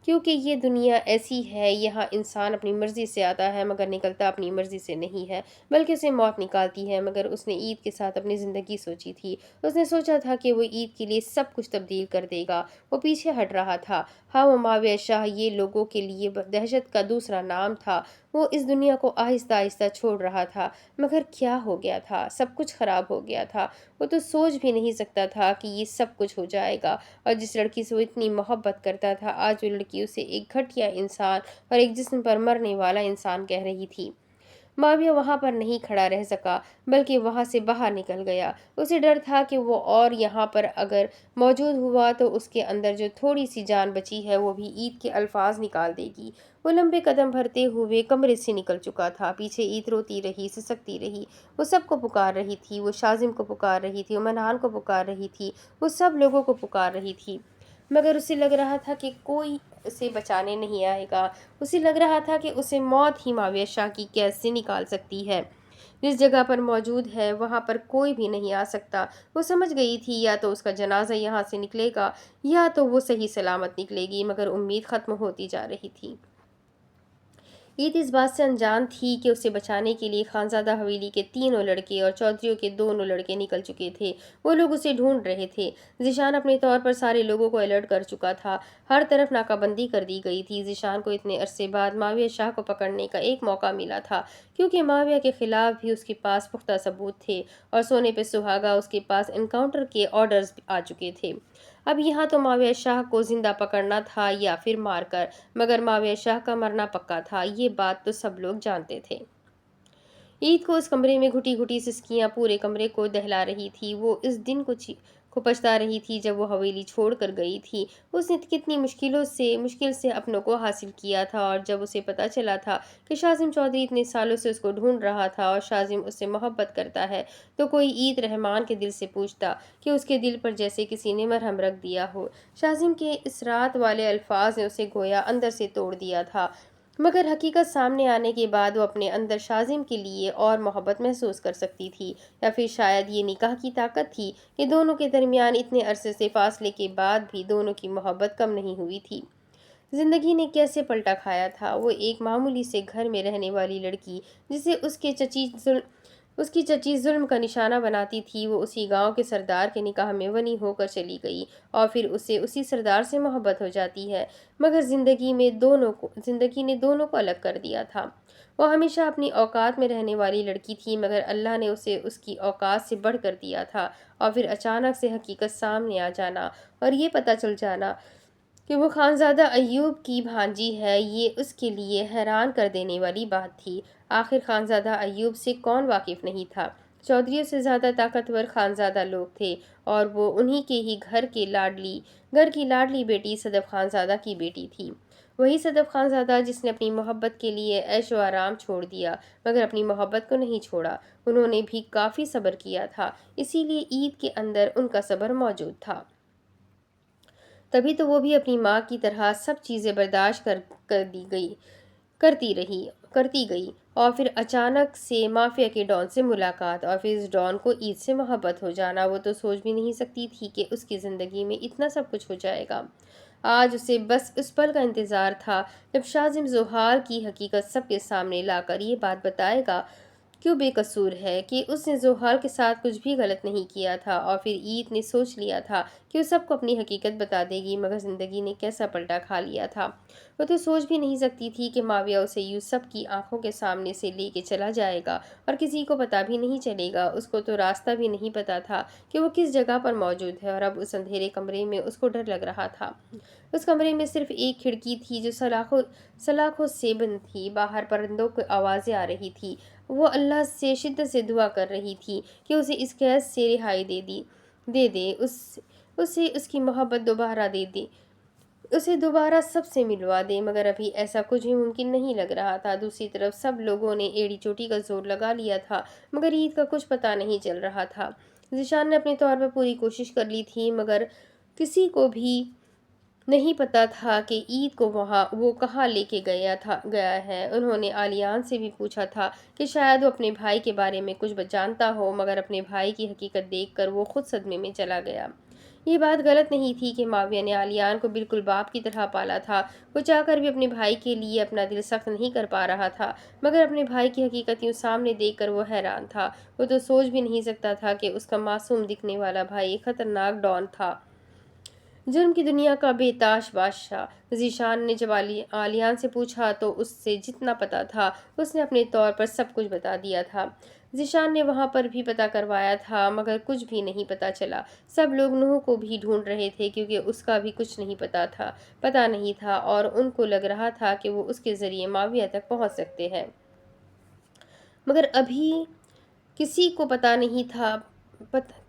کیونکہ یہ دنیا ایسی ہے۔ یہاں انسان اپنی مرضی سے آتا ہے مگر نکلتا اپنی مرضی سے نہیں ہے، بلکہ اسے موت نکالتی ہے۔ مگر اس نے عید کے ساتھ اپنی زندگی سوچی تھی۔ اس نے سوچا تھا کہ وہ عید کے لیے سب کچھ تبدیل کر دے گا۔ وہ پیچھے ہٹ رہا تھا۔ ہاں، وہ معاویہ شاہ یہ لوگوں کے لیے دہشت کا دوسرا نام تھا۔ وہ اس دنیا کو آہستہ آہستہ چھوڑ رہا تھا، مگر کیا ہو گیا تھا؟ سب کچھ خراب ہو گیا تھا۔ وہ تو سوچ بھی نہیں سکتا تھا کہ یہ سب کچھ ہو جائے گا، اور جس لڑکی سے وہ اتنی محبت کرتا تھا، آج وہ لڑکی اسے ایک گھٹیا انسان اور ایک جسم پر مرنے والا انسان کہہ رہی تھی۔ معاویہ وہاں پر نہیں کھڑا رہ سکا، بلکہ وہاں سے باہر نکل گیا۔ اسے ڈر تھا کہ وہ اور یہاں پر اگر موجود ہوا تو اس کے اندر جو تھوڑی سی جان بچی ہے وہ بھی عید کے الفاظ نکال دے گی۔ وہ لمبے قدم بھرتے ہوئے کمرے سے نکل چکا تھا۔ پیچھے عید روتی رہی، سسکتی رہی۔ وہ سب کو پکار رہی تھی۔ وہ شازم کو پکار رہی تھی، وہ منان کو پکار رہی تھی، وہ سب لوگوں کو پکار رہی تھی، مگر اسے لگ رہا تھا کہ کوئی اسے بچانے نہیں آئے گا۔ اسے لگ رہا تھا کہ اسے موت ہی معاویہ شاہ کی قید سے نکال سکتی ہے۔ جس جگہ پر موجود ہے وہاں پر کوئی بھی نہیں آ سکتا۔ وہ سمجھ گئی تھی یا تو اس کا جنازہ یہاں سے نکلے گا یا تو وہ صحیح سلامت نکلے گی، مگر امید ختم ہوتی جا رہی تھی۔ عید اس بات سے انجان تھی کہ اسے بچانے کے لیے خانزادہ حویلی کے 3 لڑکے اور چودھریوں کے 2 لڑکے نکل چکے تھے۔ وہ لوگ اسے ڈھونڈ رہے تھے۔ ذیشان اپنے طور پر سارے لوگوں کو الرٹ کر چکا تھا۔ ہر طرف ناکہ بندی کر دی گئی تھی۔ ذیشان کو اتنے عرصے بعد معاویہ شاہ کو پکڑنے کا ایک موقع ملا تھا، کیونکہ معاویہ کے خلاف بھی اس کے پاس پختہ ثبوت تھے، اور سونے پہ سہاگا اس کے پاس انکاؤنٹر کے آرڈرز آ چکے تھے۔ اب یہاں تو معاویہ شاہ کو زندہ پکڑنا تھا یا پھر مار کر، مگر معاویہ شاہ کا مرنا پکا تھا، یہ بات تو سب لوگ جانتے تھے۔ عید کو اس کمرے میں گھٹی گھٹی سسکیاں پورے کمرے کو دہلا رہی تھی۔ وہ اس دن کو پچھتا رہی تھی جب وہ حویلی چھوڑ کر گئی تھی۔ اس نے کتنی مشکل سے اپنوں کو حاصل کیا تھا، اور جب اسے پتہ چلا تھا کہ شازم چودھری اتنے سالوں سے اس کو ڈھونڈ رہا تھا اور شازم اس سے محبت کرتا ہے، تو کوئی عید رحمان کے دل سے پوچھتا کہ اس کے دل پر جیسے کسی نے مرہم رکھ دیا ہو۔ شازم کے اس رات والے الفاظ نے اسے گویا اندر سے توڑ دیا تھا، مگر حقیقت سامنے آنے کے بعد وہ اپنے اندر شازم کے لیے اور محبت محسوس کر سکتی تھی، یا پھر شاید یہ نکاح کی طاقت تھی کہ دونوں کے درمیان اتنے عرصے سے فاصلے کے بعد بھی دونوں کی محبت کم نہیں ہوئی تھی۔ زندگی نے کیسے پلٹا کھایا تھا۔ وہ ایک معمولی سے گھر میں رہنے والی لڑکی جسے اس کی چچی ظلم کا نشانہ بناتی تھی، وہ اسی گاؤں کے سردار کے نکاح میں ونی ہو کر چلی گئی، اور پھر اسے اسی سردار سے محبت ہو جاتی ہے، مگر زندگی نے دونوں کو الگ کر دیا تھا۔ وہ ہمیشہ اپنی اوقات میں رہنے والی لڑکی تھی، مگر اللہ نے اسے اس کی اوقات سے بڑھ کر دیا تھا، اور پھر اچانک سے حقیقت سامنے آ جانا اور یہ پتہ چل جانا کہ وہ خانزادہ ایوب کی بھانجی ہے، یہ اس کے لیے حیران کر دینے والی بات تھی۔ آخر خانزادہ ایوب سے کون واقف نہیں تھا؟ چودھریوں سے زیادہ طاقتور خانزادہ لوگ تھے، اور وہ انہی کے ہی گھر کی لاڈلی بیٹی صدف خانزادہ کی بیٹی تھی۔ وہی صدف خانزادہ جس نے اپنی محبت کے لیے عیش و آرام چھوڑ دیا، مگر اپنی محبت کو نہیں چھوڑا۔ انہوں نے بھی کافی صبر کیا تھا، اسی لیے عید کے اندر ان کا صبر موجود تھا۔ تبھی تو وہ بھی اپنی ماں کی طرح سب چیزیں برداشت کرتی گئی، اور پھر اچانک سے مافیا کے ڈان سے ملاقات، اور پھر اس ڈان کو عید سے محبت ہو جانا۔ وہ تو سوچ بھی نہیں سکتی تھی کہ اس کی زندگی میں اتنا سب کچھ ہو جائے گا۔ آج اسے بس اس پل کا انتظار تھا جب شازم زحال کی حقیقت سب کے سامنے لا کر یہ بات بتائے گا کیوں بے قصور ہے کہ اس نے زحال کے ساتھ کچھ بھی غلط نہیں کیا تھا، اور پھر عید نے سوچ لیا تھا کہ وہ سب کو اپنی حقیقت بتا دے گی، مگر زندگی نے کیسا پلٹا کھا لیا تھا۔ وہ تو سوچ بھی نہیں سکتی تھی کہ معاویہ اسے یوں سب کی آنکھوں کے سامنے سے لے کے چلا جائے گا اور کسی کو پتا بھی نہیں چلے گا۔ اس کو تو راستہ بھی نہیں پتا تھا کہ وہ کس جگہ پر موجود ہے، اور اب اس اندھیرے کمرے میں اس کو ڈر لگ رہا تھا۔ اس کمرے میں صرف ایک کھڑکی تھی جو سلاخوں سے بند تھی، باہر پرندوں کی آوازیں آ رہی تھی۔ وہ اللہ سے شدت سے دعا کر رہی تھی کہ اسے اس قید سے رہائی دے دے، اسے اس کی محبت دوبارہ دے دے، اسے دوبارہ سب سے ملوا دے، مگر ابھی ایسا کچھ بھی ممکن نہیں لگ رہا تھا۔ دوسری طرف سب لوگوں نے ایڑی چوٹی کا زور لگا لیا تھا، مگر عید کا کچھ پتہ نہیں چل رہا تھا۔ ذیشان نے اپنے طور پر پوری کوشش کر لی تھی، مگر کسی کو بھی نہیں پتا تھا کہ عید کو وہ کہاں لے کے گیا ہے۔ انہوں نے عالیان سے بھی پوچھا تھا کہ شاید وہ اپنے بھائی کے بارے میں کچھ جانتا ہو، مگر اپنے بھائی کی حقیقت دیکھ کر وہ خود صدمے میں چلا گیا۔ یہ بات غلط نہیں تھی کہ معاویہ نے عالیان کو بالکل باپ کی طرح پالا تھا۔ وہ چاہ کر بھی اپنے بھائی کے لیے اپنا دل سخت نہیں کر پا رہا تھا، مگر اپنے بھائی کی حقیقت یوں سامنے دیکھ کر وہ حیران تھا۔ وہ تو سوچ بھی نہیں سکتا تھا کہ اس کا معصوم دکھنے والا بھائی ایک خطرناک ڈان تھا، جرم کی دنیا کا بے تاج بادشاہ۔ ذیشان نے جب عالیان سے پوچھا تو اس سے جتنا پتا تھا اس نے اپنے طور پر سب کچھ بتا دیا تھا۔ ذیشان نے وہاں پر بھی پتا کروایا تھا، مگر کچھ بھی نہیں پتا چلا۔ سب لوگ نوح کو بھی ڈھونڈ رہے تھے کیونکہ اس کا بھی کچھ نہیں پتا نہیں تھا، اور ان کو لگ رہا تھا کہ وہ اس کے ذریعے معاویہ تک پہنچ سکتے ہیں، مگر ابھی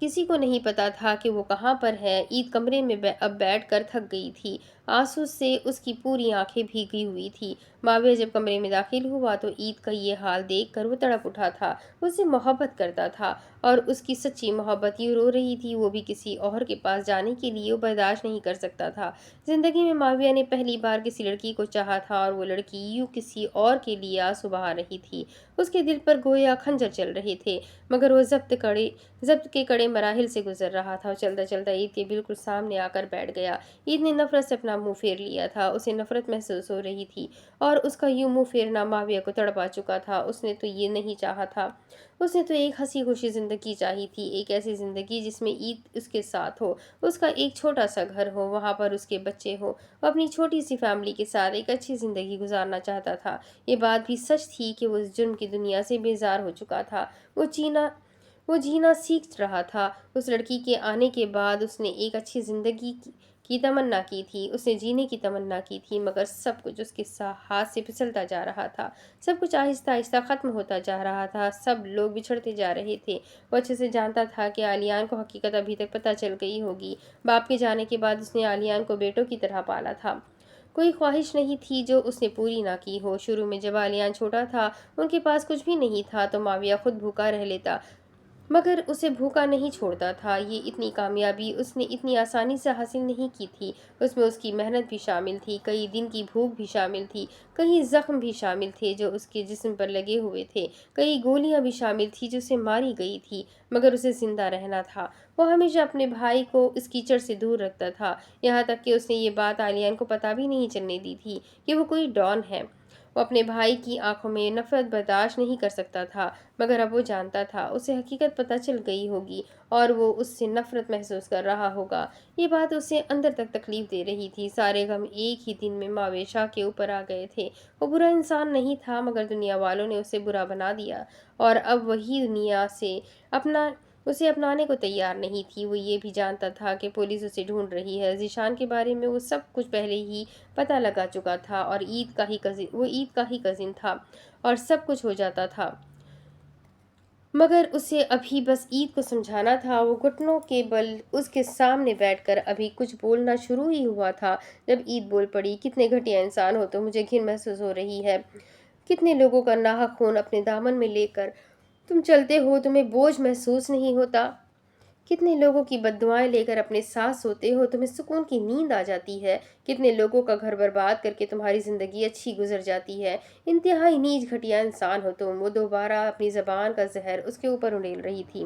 کسی کو نہیں پتا تھا کہ وہ کہاں پر ہے۔ عید کمرے میں اب بیٹھ کر تھک گئی تھی، آنسو سے اس کی پوری آنکھیں بھیگی ہوئی تھی۔ معاویہ جب کمرے میں داخل ہوا تو عید کا یہ حال دیکھ کر وہ تڑپ اٹھا تھا۔ وہ اسے محبت کرتا تھا، اور اس کی سچی محبت یوں رو رہی تھی، وہ بھی کسی اور کے پاس جانے کے لیے وہ برداشت نہیں کر سکتا تھا۔ زندگی میں معاویہ نے پہلی بار کسی لڑکی کو چاہا تھا، اور وہ لڑکی یوں کسی اور کے لیے آنسو بہا رہی تھی۔ اس کے دل پر گویا خنجر چل رہے تھے، مگر وہ ضبط کے کڑے مراحل سے گزر رہا تھا۔ چلتا چلتا عید کے بالکل سامنے آ کر بیٹھ گیا۔ عید نے نفرت سے اپنا منہ پھیر لیا تھا، اسے نفرت محسوس ہو رہی تھی، اور اس کا یوں منہ پھیرنا معاویہ کو تڑپا چکا تھا۔ اس نے تو یہ نہیں چاہا تھا، اس نے تو ایک ہنسی خوشی زندگی چاہی تھی، ایک ایسی زندگی جس میں عید اس کے ساتھ ہو، اس کا ایک چھوٹا سا گھر ہو، وہاں پر اس کے بچے ہو، وہ اپنی چھوٹی سی فیملی کے ساتھ ایک اچھی زندگی گزارنا چاہتا تھا۔ یہ بات بھی سچ تھی کہ وہ اس جرم کی دنیا سے بیزار ہو چکا تھا، وہ جینا سیکھ رہا تھا۔ اس لڑکی کے آنے کے بعد اس نے ایک اچھی زندگی کی تمنا کی تھی، اس نے جینے کی تمنا کی تھی، مگر سب کچھ اس کے ہاتھ سے پھسلتا جا رہا تھا، سب کچھ آہستہ آہستہ ختم ہوتا جا رہا تھا، سب لوگ بچھڑتے جا رہے تھے۔ وہ اچھے سے جانتا تھا کہ عالیان کو حقیقت ابھی تک پتہ چل گئی ہوگی۔ باپ کے جانے کے بعد اس نے عالیان کو بیٹوں کی طرح پالا تھا، کوئی خواہش نہیں تھی جو اس نے پوری نہ کی ہو۔ شروع میں جب عالیان چھوٹا تھا، ان کے پاس کچھ بھی نہیں تھا، تو معاویہ خود بھوکا رہ لیتا، مگر اسے بھوکا نہیں چھوڑتا تھا۔ یہ اتنی کامیابی اس نے اتنی آسانی سے حاصل نہیں کی تھی، اس میں اس کی محنت بھی شامل تھی، کئی دن کی بھوک بھی شامل تھی، کئی زخم بھی شامل تھے جو اس کے جسم پر لگے ہوئے تھے، کئی گولیاں بھی شامل تھی جو اسے ماری گئی تھی، مگر اسے زندہ رہنا تھا۔ وہ ہمیشہ اپنے بھائی کو اس کیچڑ سے دور رکھتا تھا، یہاں تک کہ اس نے یہ بات عالیان کو پتہ بھی نہیں چلنے دی تھی کہ وہ کوئی ڈان ہے۔ وہ اپنے بھائی کی آنکھوں میں نفرت برداشت نہیں کر سکتا تھا، مگر اب وہ جانتا تھا اسے حقیقت پتہ چل گئی ہوگی، اور وہ اس سے نفرت محسوس کر رہا ہوگا۔ یہ بات اسے اندر تک تکلیف دے رہی تھی۔ سارے غم ایک ہی دن میں معاویہ شاہ کے اوپر آ گئے تھے۔ وہ برا انسان نہیں تھا، مگر دنیا والوں نے اسے برا بنا دیا، اور اب وہی دنیا اسے اپنانے کو تیار نہیں تھی۔ وہ یہ بھی جانتا تھا کہ پولیس اسے ڈھونڈ رہی ہے۔ ذیشان کے بارے میں وہ سب کچھ پہلے ہی پتہ لگا چکا تھا، اور وہ عید کا ہی کزن تھا، اور سب کچھ ہو جاتا تھا، مگر اسے ابھی بس عید کو سمجھانا تھا۔ وہ گھٹنوں کے بل اس کے سامنے بیٹھ کر ابھی کچھ بولنا شروع ہی ہوا تھا جب عید بول پڑی، کتنے گھٹیا انسان ہو تم، مجھے گھن محسوس ہو رہی ہے، کتنے لوگوں کا ناحق خون اپنے دامن میں لے کر تم چلتے ہو، تمہیں بوجھ محسوس نہیں ہوتا، کتنے لوگوں کی بد دعائیں لے کر اپنے ساتھ سوتے ہو، تمہیں سکون کی نیند آ جاتی ہے، کتنے لوگوں کا گھر برباد کر کے تمہاری زندگی اچھی گزر جاتی ہے، انتہائی نیچ گھٹیا انسان ہو تم۔ وہ دوبارہ اپنی زبان کا زہر اس کے اوپر انڈیل رہی تھی۔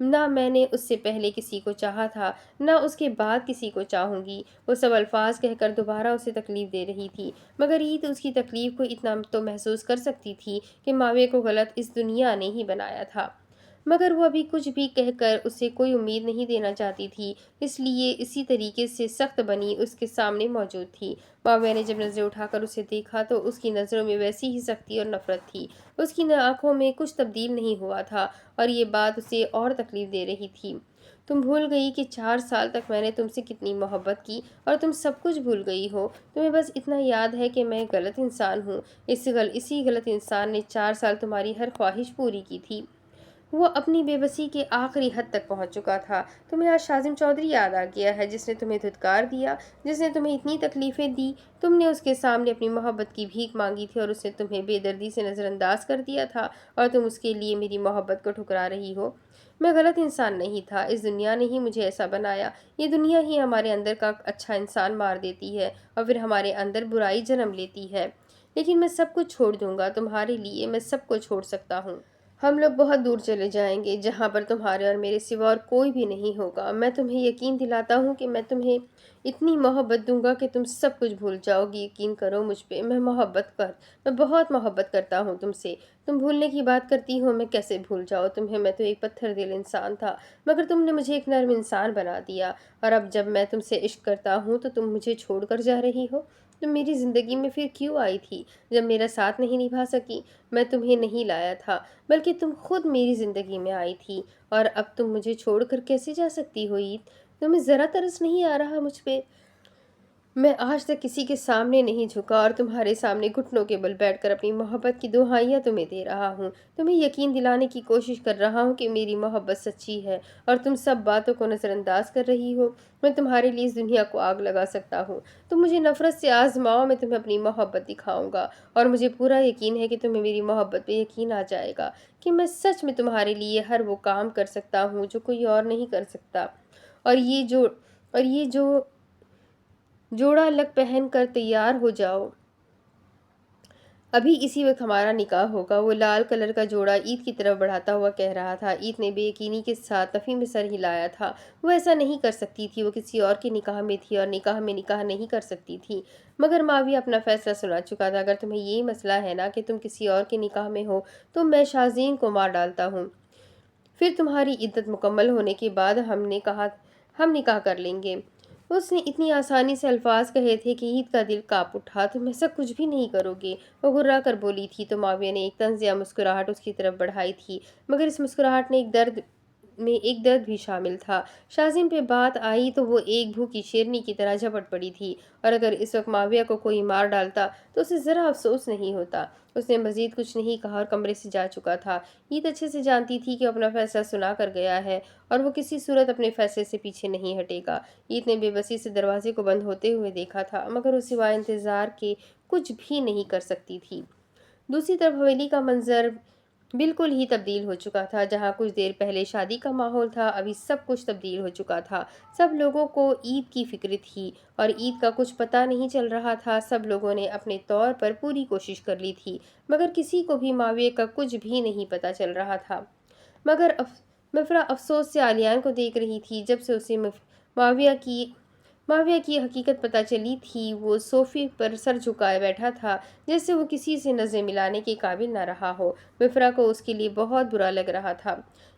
نہ میں نے اس سے پہلے کسی کو چاہا تھا، نہ اس کے بعد کسی کو چاہوں گی۔ وہ سب الفاظ کہہ کر دوبارہ اسے تکلیف دے رہی تھی، مگر عید اس کی تکلیف کو اتنا تو محسوس کر سکتی تھی کہ معاویہ کو غلط اس دنیا نے ہی بنایا تھا۔ مگر وہ ابھی کچھ بھی کہہ کر اسے کوئی امید نہیں دینا چاہتی تھی، اس لیے اسی طریقے سے سخت بنی اس کے سامنے موجود تھی۔ معاویہ نے جب نظریں اٹھا کر اسے دیکھا تو اس کی نظروں میں ویسی ہی سختی اور نفرت تھی۔ اس کی آنکھوں میں کچھ تبدیل نہیں ہوا تھا اور یہ بات اسے اور تکلیف دے رہی تھی۔ تم بھول گئی کہ 4 سال تک میں نے تم سے کتنی محبت کی اور تم سب کچھ بھول گئی ہو۔ تمہیں بس اتنا یاد ہے کہ میں غلط انسان ہوں۔ اسی غلط انسان نے 4 سال تمہاری ہر خواہش پوری کی تھی۔ وہ اپنی بے بسی کے آخری حد تک پہنچ چکا تھا۔ تمہیں آج شاذم چودھری یاد آ گیا ہے، جس نے تمہیں دھتکار دیا، جس نے تمہیں اتنی تکلیفیں دی۔ تم نے اس کے سامنے اپنی محبت کی بھیک مانگی تھی اور اس نے تمہیں بے دردی سے نظر انداز کر دیا تھا اور تم اس کے لیے میری محبت کو ٹھکرا رہی ہو۔ میں غلط انسان نہیں تھا، اس دنیا نے ہی مجھے ایسا بنایا۔ یہ دنیا ہی ہمارے اندر کا اچھا انسان مار دیتی ہے اور پھر ہمارے اندر برائی جنم لیتی ہے۔ لیکن میں سب کچھ چھوڑ دوں گا تمہارے لیے، میں سب کو چھوڑ سکتا ہوں۔ ہم لوگ بہت دور چلے جائیں گے، جہاں پر تمہارے اور میرے سوا اور کوئی بھی نہیں ہوگا۔ میں تمہیں یقین دلاتا ہوں کہ میں تمہیں اتنی محبت دوں گا کہ تم سب کچھ بھول جاؤ گی۔ یقین کرو مجھ پہ، میں بہت محبت کرتا ہوں تم سے۔ تم بھولنے کی بات کرتی ہو، میں کیسے بھول جاؤ تمہیں؟ میں تو ایک پتھر دل انسان تھا، مگر تم نے مجھے ایک نرم انسان بنا دیا، اور اب جب میں تم سے عشق کرتا ہوں تو تم مجھے چھوڑ کر جا رہی ہو۔ تم میری زندگی میں پھر کیوں آئی تھی جب میرا ساتھ نہیں نبھا سکی؟ میں تمہیں نہیں لایا تھا، بلکہ تم خود میری زندگی میں آئی تھی، اور اب تم مجھے چھوڑ کر کیسے جا سکتی ہو عید؟ تمہیں ذرا ترس نہیں آ رہا مجھ پہ؟ میں آج تک کسی کے سامنے نہیں جھکا اور تمہارے سامنے گھٹنوں کے بل بیٹھ کر اپنی محبت کی دہائیاں تمہیں دے رہا ہوں۔ تمہیں یقین دلانے کی کوشش کر رہا ہوں کہ میری محبت سچی ہے اور تم سب باتوں کو نظر انداز کر رہی ہو۔ میں تمہارے لیے اس دنیا کو آگ لگا سکتا ہوں۔ تم مجھے نفرت سے آزماؤ، میں تمہیں اپنی محبت دکھاؤں گا، اور مجھے پورا یقین ہے کہ تمہیں میری محبت پہ یقین آ جائے گا کہ میں سچ میں تمہارے لیے ہر وہ کام کر سکتا ہوں جو کوئی اور نہیں کر سکتا۔ اور یہ جو جوڑا لگ پہن کر تیار ہو جاؤ، ابھی اسی وقت ہمارا نکاح ہوگا۔ وہ لال کلر کا جوڑا عید کی طرف بڑھاتا ہوا کہہ رہا تھا۔ عید نے بے یقینی کے ساتھ نفی میں سر ہلایا تھا۔ وہ ایسا نہیں کر سکتی تھی، وہ کسی اور کے نکاح میں تھی اور نکاح میں نکاح نہیں کر سکتی تھی۔ مگر معاویہ اپنا فیصلہ سنا چکا تھا۔ اگر تمہیں یہی مسئلہ ہے نا کہ تم کسی اور کے نکاح میں ہو، تو میں شازین کو مار ڈالتا ہوں، پھر تمہاری عدت مکمل ہونے کے بعد ہم نکاح کر لیں گے۔ اس نے اتنی آسانی سے الفاظ کہے تھے کہ عید کا دل کانپ اٹھا۔ تم ایسا کچھ بھی نہیں کرو گے، وہ گھرا کر بولی تھی تو معاویہ نے ایک طنز یا مسکراہٹ اس کی طرف بڑھائی تھی، مگر اس مسکراہٹ میں ایک درد بھی شامل تھا۔ شازم پہ بات آئی تو وہ ایک بھوکی شیرنی کی طرح جھپٹ پڑی تھی، اور اگر اس وقت معاویہ کو کوئی مار ڈالتا تو اسے ذرا افسوس نہیں ہوتا۔ اس نے مزید کچھ نہیں کہا اور کمرے سے جا چکا تھا۔ عید اچھے سے جانتی تھی کہ وہ اپنا فیصلہ سنا کر گیا ہے اور وہ کسی صورت اپنے فیصلے سے پیچھے نہیں ہٹے گا۔ عید نے بے بسی سے دروازے کو بند ہوتے ہوئے دیکھا تھا، مگر وہ سوائے انتظار کے کچھ بھی نہیں کر سکتی تھی۔ دوسری طرف حویلی کا منظر بالکل ہی تبدیل ہو چکا تھا۔ جہاں کچھ دیر پہلے شادی کا ماحول تھا، ابھی سب کچھ تبدیل ہو چکا تھا۔ سب لوگوں کو عید کی فکر تھی اور عید کا کچھ پتہ نہیں چل رہا تھا۔ سب لوگوں نے اپنے طور پر پوری کوشش کر لی تھی، مگر کسی کو بھی معاویہ کا کچھ بھی نہیں پتہ چل رہا تھا۔ مگر مفرح افسوس سے عالیان کو دیکھ رہی تھی۔ جب سے اسے معاویہ کی حقیقت پتہ چلی تھی، وہ صوفے پر سر جھکائے بیٹھا تھا، جیسے وہ کسی سے نظریں ملانے کے قابل نہ رہا ہو۔ مفرح کو اس کے لیے بہت برا لگ رہا تھا۔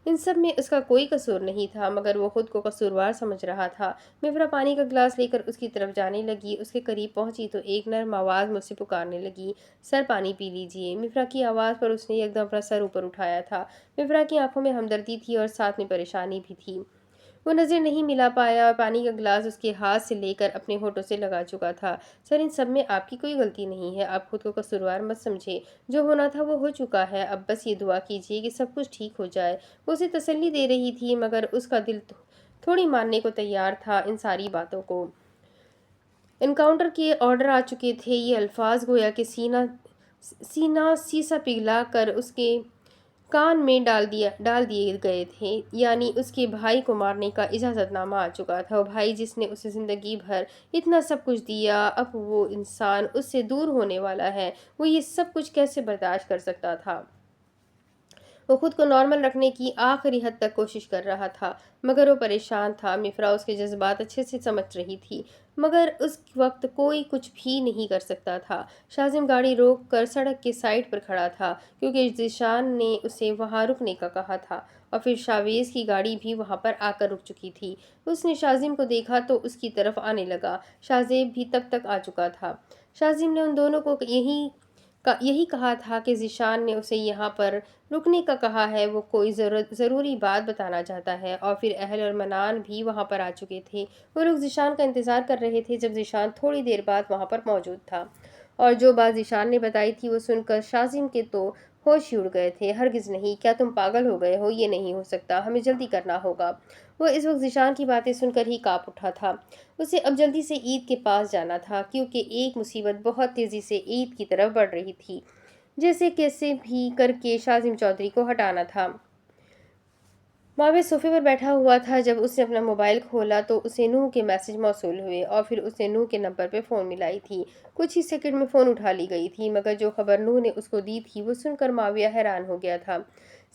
ان سب میں اس کا کوئی قصور نہیں تھا، مگر وہ خود کو قصوروار سمجھ رہا تھا۔ مفرح پانی کا گلاس لے کر اس کی طرف جانے لگی۔ اس کے قریب پہنچی تو ایک نرم آواز مجھ سے پکارنے لگی، سر پانی پی لیجیے۔ مفرح کی آواز پر اس نے یکدم اپنا سر اوپر اٹھایا تھا۔ مفرح کی آنکھوں میں ہمدردی تھی اور ساتھ میں پریشانی بھی تھی۔ وہ نظر نہیں ملا پایا اور پانی کا گلاس اس کے ہاتھ سے لے کر اپنے ہونٹوں سے لگا چکا تھا۔ سر، ان سب میں آپ کی کوئی غلطی نہیں ہے، آپ خود کو قصوروار مت سمجھے۔ جو ہونا تھا وہ ہو چکا ہے، اب بس یہ دعا کیجیے کہ سب کچھ ٹھیک ہو جائے۔ وہ اسے تسلی دے رہی تھی، مگر اس کا دل تھوڑی ماننے کو تیار تھا ان ساری باتوں کو۔ انکاؤنٹر کے آرڈر آ چکے تھے۔ یہ الفاظ گویا کہ سینہ سیسا پگھلا کر اس کے کان میں ڈال دیے گئے تھے، یعنی اس کے بھائی کو مارنے کا اجازت نامہ آ چکا تھا۔ وہ بھائی جس نے اسے زندگی بھر اتنا سب کچھ دیا، اب وہ انسان اس سے دور ہونے والا ہے۔ وہ یہ سب کچھ کیسے برداشت کر سکتا تھا؟ وہ خود کو نارمل رکھنے کی آخری حد تک کوشش کر رہا تھا، مگر وہ پریشان تھا۔ مفرا اس کے جذبات اچھے سے سمجھ رہی تھی، مگر اس وقت کوئی کچھ بھی نہیں کر سکتا تھا۔ شاذم گاڑی روک کر سڑک کے سائڈ پر کھڑا تھا، کیونکہ ذیشان نے اسے وہاں رکنے کا کہا تھا، اور پھر شاویز کی گاڑی بھی وہاں پر آ کر رک چکی تھی۔ اس نے شاذم کو دیکھا تو اس کی طرف آنے لگا۔ شاذیب بھی تب تک آ چکا تھا۔ شاذم نے ان دونوں کو یہی کہا تھا کہ ذیشان نے اسے یہاں پر رکنے کا کہا ہے، وہ کوئی ضروری بات بتانا چاہتا ہے۔ اور پھر اہل اور منان بھی وہاں پر آ چکے تھے۔ وہ لوگ ذیشان کا انتظار کر رہے تھے جب ذیشان تھوڑی دیر بعد وہاں پر موجود تھا، اور جو بات ذیشان نے بتائی تھی وہ سن کر شاذم کے تو ہوش ہی اڑ گئے تھے۔ ہرگز نہیں، کیا تم پاگل ہو گئے ہو؟ یہ نہیں ہو سکتا، ہمیں جلدی کرنا ہوگا۔ وہ اس وقت ذیشان کی باتیں سن کر ہی کانپ اٹھا تھا۔ اسے اب جلدی سے عید کے پاس جانا تھا، کیونکہ ایک مصیبت بہت تیزی سے عید کی طرف بڑھ رہی تھی، جیسے کیسے بھی کر کے شاذم چودھری کو ہٹانا تھا۔ معاویہ صوفے پر بیٹھا ہوا تھا۔ جب اس نے اپنا موبائل کھولا تو اسے نوح کے میسج موصول ہوئے، اور پھر اس نے نوح کے نمبر پہ فون ملائی تھی۔ کچھ ہی سیکنڈ میں فون اٹھا لی گئی تھی، مگر جو خبر نوح نے اس کو دی تھی وہ سن کر معاویہ حیران ہو گیا تھا۔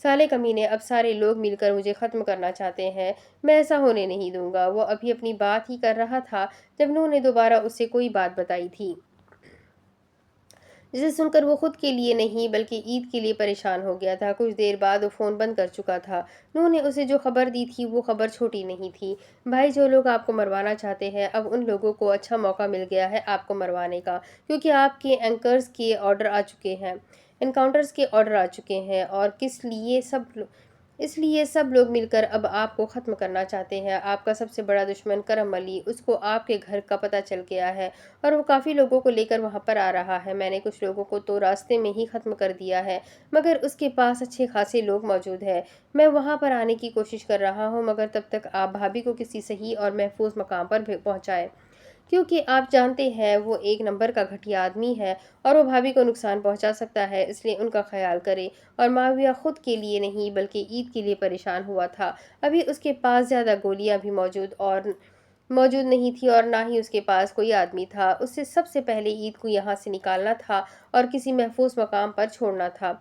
سالے کمینے، اب سارے لوگ مل کر مجھے ختم کرنا چاہتے ہیں، میں ایسا ہونے نہیں دوں گا۔ وہ ابھی اپنی بات ہی کر رہا تھا جب نوح نے دوبارہ اسے کوئی بات بتائی تھی، جسے سن کر وہ خود کے لیے نہیں بلکہ عید کے لیے پریشان ہو گیا تھا۔ کچھ دیر بعد وہ فون بند کر چکا تھا۔ نوح نے اسے جو خبر دی تھی وہ خبر چھوٹی نہیں تھی۔ بھائی، جو لوگ آپ کو مروانا چاہتے ہیں، اب ان لوگوں کو اچھا موقع مل گیا ہے آپ کو مروانے کا، کیونکہ آپ کے انکاؤنٹرز کے آرڈر آ چکے ہیں، اور اس لیے سب لوگ مل کر اب آپ کو ختم کرنا چاہتے ہیں۔ آپ کا سب سے بڑا دشمن کرم علی، اس کو آپ کے گھر کا پتہ چل گیا ہے، اور وہ کافی لوگوں کو لے کر وہاں پر آ رہا ہے۔ میں نے کچھ لوگوں کو تو راستے میں ہی ختم کر دیا ہے، مگر اس کے پاس اچھے خاصے لوگ موجود ہیں۔ میں وہاں پر آنے کی کوشش کر رہا ہوں، مگر تب تک آپ بھابھی کو کسی صحیح اور محفوظ مقام پر پہنچائیں، کیونکہ آپ جانتے ہیں وہ ایک نمبر کا گھٹیا آدمی ہے، اور وہ بھابھی کو نقصان پہنچا سکتا ہے، اس لیے ان کا خیال کریں۔ اور معاویہ خود کے لیے نہیں بلکہ عید کے لیے پریشان ہوا تھا۔ ابھی اس کے پاس زیادہ گولیاں بھی موجود نہیں تھی، اور نہ ہی اس کے پاس کوئی آدمی تھا۔ اسے سب سے پہلے عید کو یہاں سے نکالنا تھا اور کسی محفوظ مقام پر چھوڑنا تھا۔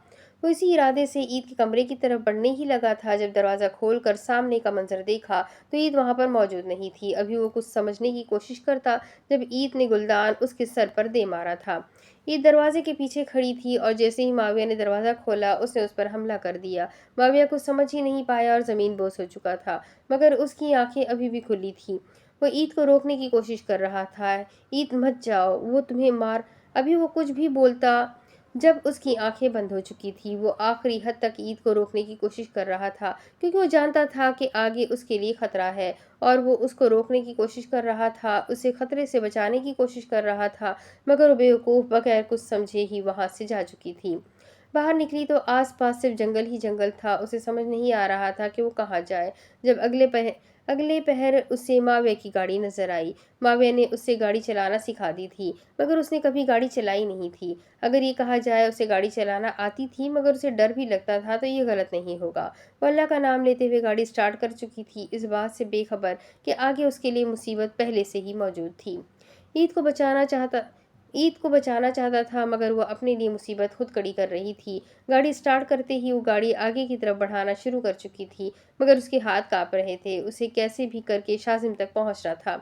وہ اسی ارادے سے عید کے کمرے کی طرف بڑھنے ہی لگا تھا جب دروازہ کھول کر سامنے کا منظر دیکھا تو عید وہاں پر موجود نہیں تھی۔ ابھی وہ کچھ سمجھنے کی کوشش کرتا جب عید نے گلدان اس کے سر پر دے مارا تھا۔ عید دروازے کے پیچھے کھڑی تھی، اور جیسے ہی معاویہ نے دروازہ کھولا اس نے اس پر حملہ کر دیا۔ معاویہ کچھ سمجھ ہی نہیں پایا اور زمین بوس ہو چکا تھا، مگر اس کی آنکھیں ابھی بھی کھلی تھیں۔ وہ عید کو روکنے کی کوشش کر رہا تھا، عید مت جاؤ، وہ تمہیں مار۔ ابھی وہ کچھ بھی بولتا جب اس کی آنکھیں بند ہو چکی تھی۔ وہ آخری حد تک عید کو روکنے کی کوشش کر رہا تھا، کیونکہ وہ جانتا تھا کہ آگے اس کے لیے خطرہ ہے، اور وہ اس کو روکنے کی کوشش کر رہا تھا، اسے خطرے سے بچانے کی کوشش کر رہا تھا، مگر وہ بیوقوف بغیر کچھ سمجھے ہی وہاں سے جا چکی تھی۔ باہر نکلی تو آس پاس صرف جنگل ہی جنگل تھا۔ اسے سمجھ نہیں آ رہا تھا کہ وہ کہاں جائے، جب اگلے پہر اسے معاویہ کی گاڑی نظر آئی۔ معاویہ نے اسے گاڑی چلانا سکھا دی تھی، مگر اس نے کبھی گاڑی چلائی نہیں تھی۔ اگر یہ کہا جائے اسے گاڑی چلانا آتی تھی مگر اسے ڈر بھی لگتا تھا تو یہ غلط نہیں ہوگا۔ وہ اللہ کا نام لیتے ہوئے گاڑی سٹارٹ کر چکی تھی، اس بات سے بے خبر کہ آگے اس کے لیے مصیبت پہلے سے ہی موجود تھی۔ عید کو بچانا چاہتا تھا، مگر وہ اپنے لیے مصیبت خود کھڑی کر رہی تھی۔ گاڑی سٹارٹ کرتے ہی وہ گاڑی آگے کی طرف بڑھانا شروع کر چکی تھی، مگر اس کے ہاتھ کانپ رہے تھے۔ اسے کیسے بھی کر کے شاذم تک پہنچنا تھا،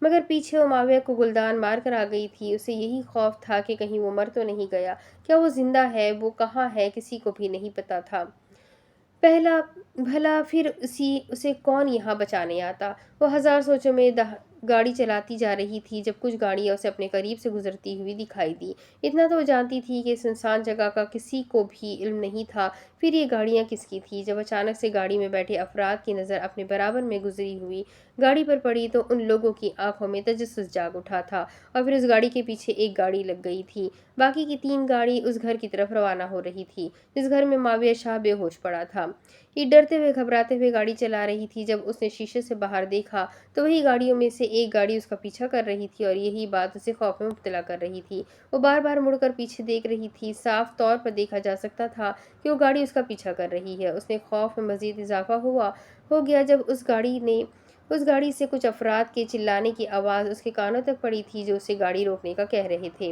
مگر پیچھے وہ معاویہ کو گلدان مار کر آ گئی تھی۔ اسے یہی خوف تھا کہ کہیں وہ مر تو نہیں گیا، کیا وہ زندہ ہے، وہ کہاں ہے، کسی کو بھی نہیں پتا تھا۔ بھلا پھر اسے کون یہاں بچانے آتا؟ وہ ہزار سوچوں میں گاڑی چلاتی جا رہی تھی جب کچھ گاڑیاں اسے اپنے قریب سے گزرتی ہوئی دکھائی دی۔ اتنا تو وہ جانتی تھی کہ سنسان جگہ کا کسی کو بھی علم نہیں تھا، پھر یہ گاڑیاں کس کی تھی؟ جب اچانک سے گاڑی میں بیٹھے افراد کی نظر اپنے برابر میں گزری ہوئی گاڑی پر پڑی تو ان لوگوں کی آنکھوں میں تجسس جاگ اٹھا تھا، اور پھر اس گاڑی کے پیچھے ایک گاڑی لگ گئی تھی۔ باقی کی 3 گاڑی اس گھر کی طرف روانہ ہو رہی تھی جس گھر میں معاویہ شاہ بے ہوش پڑا تھا۔ یہ ڈرتے ہوئے گھبراتے ہوئے گاڑی چلا رہی تھی۔ جب اس نے شیشے سے باہر دیکھا تو وہی گاڑیوں میں سے ایک گاڑی اس کا پیچھا کر رہی تھی، اور یہی بات اسے خوف میں مبتلا کر رہی تھی۔ وہ بار بار مڑ کر پیچھے دیکھ رہی تھی، صاف طور پر دیکھا جا سکتا تھا کہ وہ گاڑی اس کا پیچھا کر رہی ہے۔ اس نے خوف میں مزید اضافہ ہو گیا جب اس گاڑی سے کچھ افراد کے چلانے کی آواز اس کے کانوں تک پڑی تھی جو اسے گاڑی روکنے کا کہہ رہے تھے۔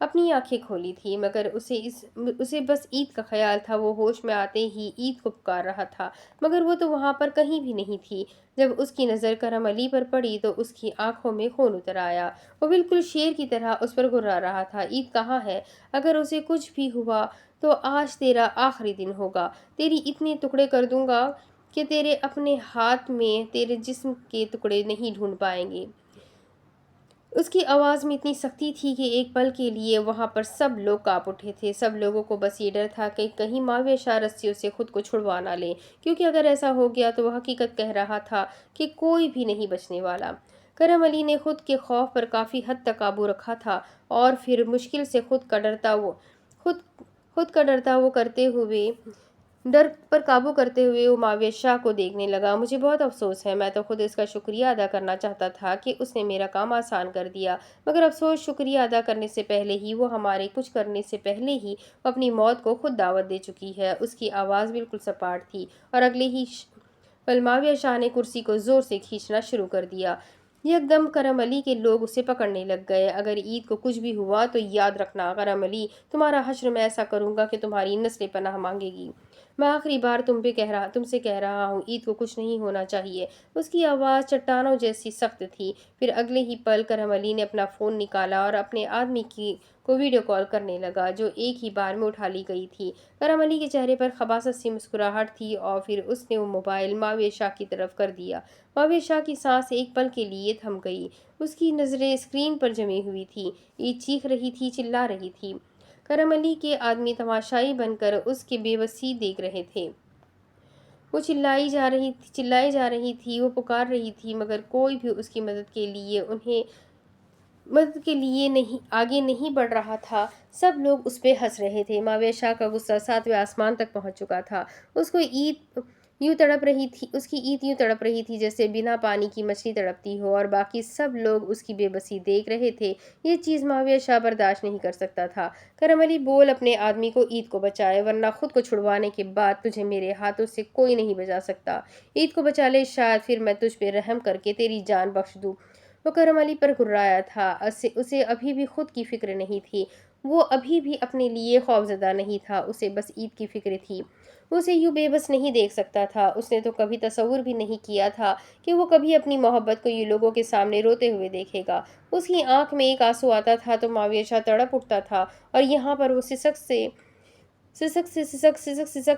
اپنی آنکھیں کھولی تھی، مگر اسے بس عید کا خیال تھا۔ وہ ہوش میں آتے ہی عید کو پکار رہا تھا، مگر وہ تو وہاں پر کہیں بھی نہیں تھی۔ جب اس کی نظر کرم علی پر پڑی تو اس کی آنکھوں میں خون اتر آیا۔ وہ بالکل شیر کی طرح اس پر گھرا رہا تھا۔ عید کہاں ہے؟ اگر اسے کچھ بھی ہوا تو آج تیرا آخری دن ہوگا۔ تیری اتنے ٹکڑے کر دوں گا کہ تیرے اپنے ہاتھ میں تیرے جسم کے ٹکڑے نہیں ڈھونڈ پائیں گے۔ اس کی آواز میں اتنی سختی تھی کہ ایک پل کے لیے وہاں پر سب لوگ کانپ اٹھے تھے۔ سب لوگوں کو بس یہ ڈر تھا کہ کہیں معاویہ شاہ رسیوں سے خود کو چھڑوا نہ لے، کیونکہ اگر ایسا ہو گیا تو وہ حقیقت کہہ رہا تھا کہ کوئی بھی نہیں بچنے والا۔ کرم علی نے خود کے خوف پر کافی حد تک قابو رکھا تھا، اور پھر مشکل سے خود کا ڈر پر قابو کرتے ہوئے وہ معاویہ شاہ کو دیکھنے لگا۔ مجھے بہت افسوس ہے، میں تو خود اس کا شکریہ ادا کرنا چاہتا تھا کہ اس نے میرا کام آسان کر دیا، مگر افسوس شکریہ ادا کرنے سے پہلے ہی وہ اپنی موت کو خود دعوت دے چکی ہے۔ اس کی آواز بالکل سپاٹ تھی، اور اگلے ہی پل معاویہ شاہ نے کرسی کو زور سے کھینچنا شروع کر دیا۔ یک دم کرم علی کے لوگ اسے پکڑنے لگ گئے۔ اگر عید کو کچھ بھی ہوا تو یاد رکھنا کرم علی، تمہارا حشر میں ایسا کروں گا کہ تمہاری نسلیں پناہ مانگے گی۔ میں آخری بار تم سے کہہ رہا ہوں، عید کو کچھ نہیں ہونا چاہیے۔ اس کی آواز چٹانوں جیسی سخت تھی۔ پھر اگلے ہی پل کرم علی نے اپنا فون نکالا اور اپنے آدمی کو ویڈیو کال کرنے لگا، جو ایک ہی بار میں اٹھا لی گئی تھی۔ کرم علی کے چہرے پر خباثت سی مسکراہٹ تھی، اور پھر اس نے وہ موبائل معاویہ شاہ کی طرف کر دیا۔ معاویہ شاہ کی سانس ایک پل کے لیے تھم گئی۔ اس کی نظریں اسکرین پر جمی ہوئی تھی۔ عید چیخ رہی تھی، چلا رہی تھی۔ کرم علی کے آدمی تماشائی بن کر اس کی بے بسی دیکھ رہے تھے۔ وہ چلائی جا رہی تھی، وہ پکار رہی تھی، مگر کوئی بھی اس کی مدد کے لیے آگے نہیں بڑھ رہا تھا۔ سب لوگ اس پہ ہنس رہے تھے۔ معاویہ شاہ کا غصہ 7ویں آسمان تک پہنچ چکا تھا۔ اس کی عید یوں تڑپ رہی تھی جیسے بنا پانی کی مچھلی تڑپتی ہو، اور باقی سب لوگ اس کی بے بسی دیکھ رہے تھے۔ یہ چیز معاویہ شاہ برداشت نہیں کر سکتا تھا۔ کرم علی، بول اپنے آدمی کو عید کو بچائے، ورنہ خود کو چھڑوانے کے بعد تجھے میرے ہاتھوں سے کوئی نہیں بچا سکتا۔ عید کو بچا لے، شاید پھر میں تجھ پہ رحم کر کے تیری جان بخش دوں۔ وہ کرم علی پر گھرایا تھا۔ اسے ابھی بھی خود کی فکر نہیں تھی۔ وہ ابھی بھی اپنے لیے خوفزدہ نہیں تھا۔ اسے بس عید کی فکر تھی۔ وہ اسے یوں بے بس نہیں دیکھ سکتا تھا۔ اس نے تو کبھی تصور بھی نہیں کیا تھا کہ وہ کبھی اپنی محبت کو یہ لوگوں کے سامنے روتے ہوئے دیکھے گا۔ اس کی آنکھ میں ایک آنسو آتا تھا تو معاویہ شاہ تڑپ اٹھتا تھا، اور یہاں پر وہ سسک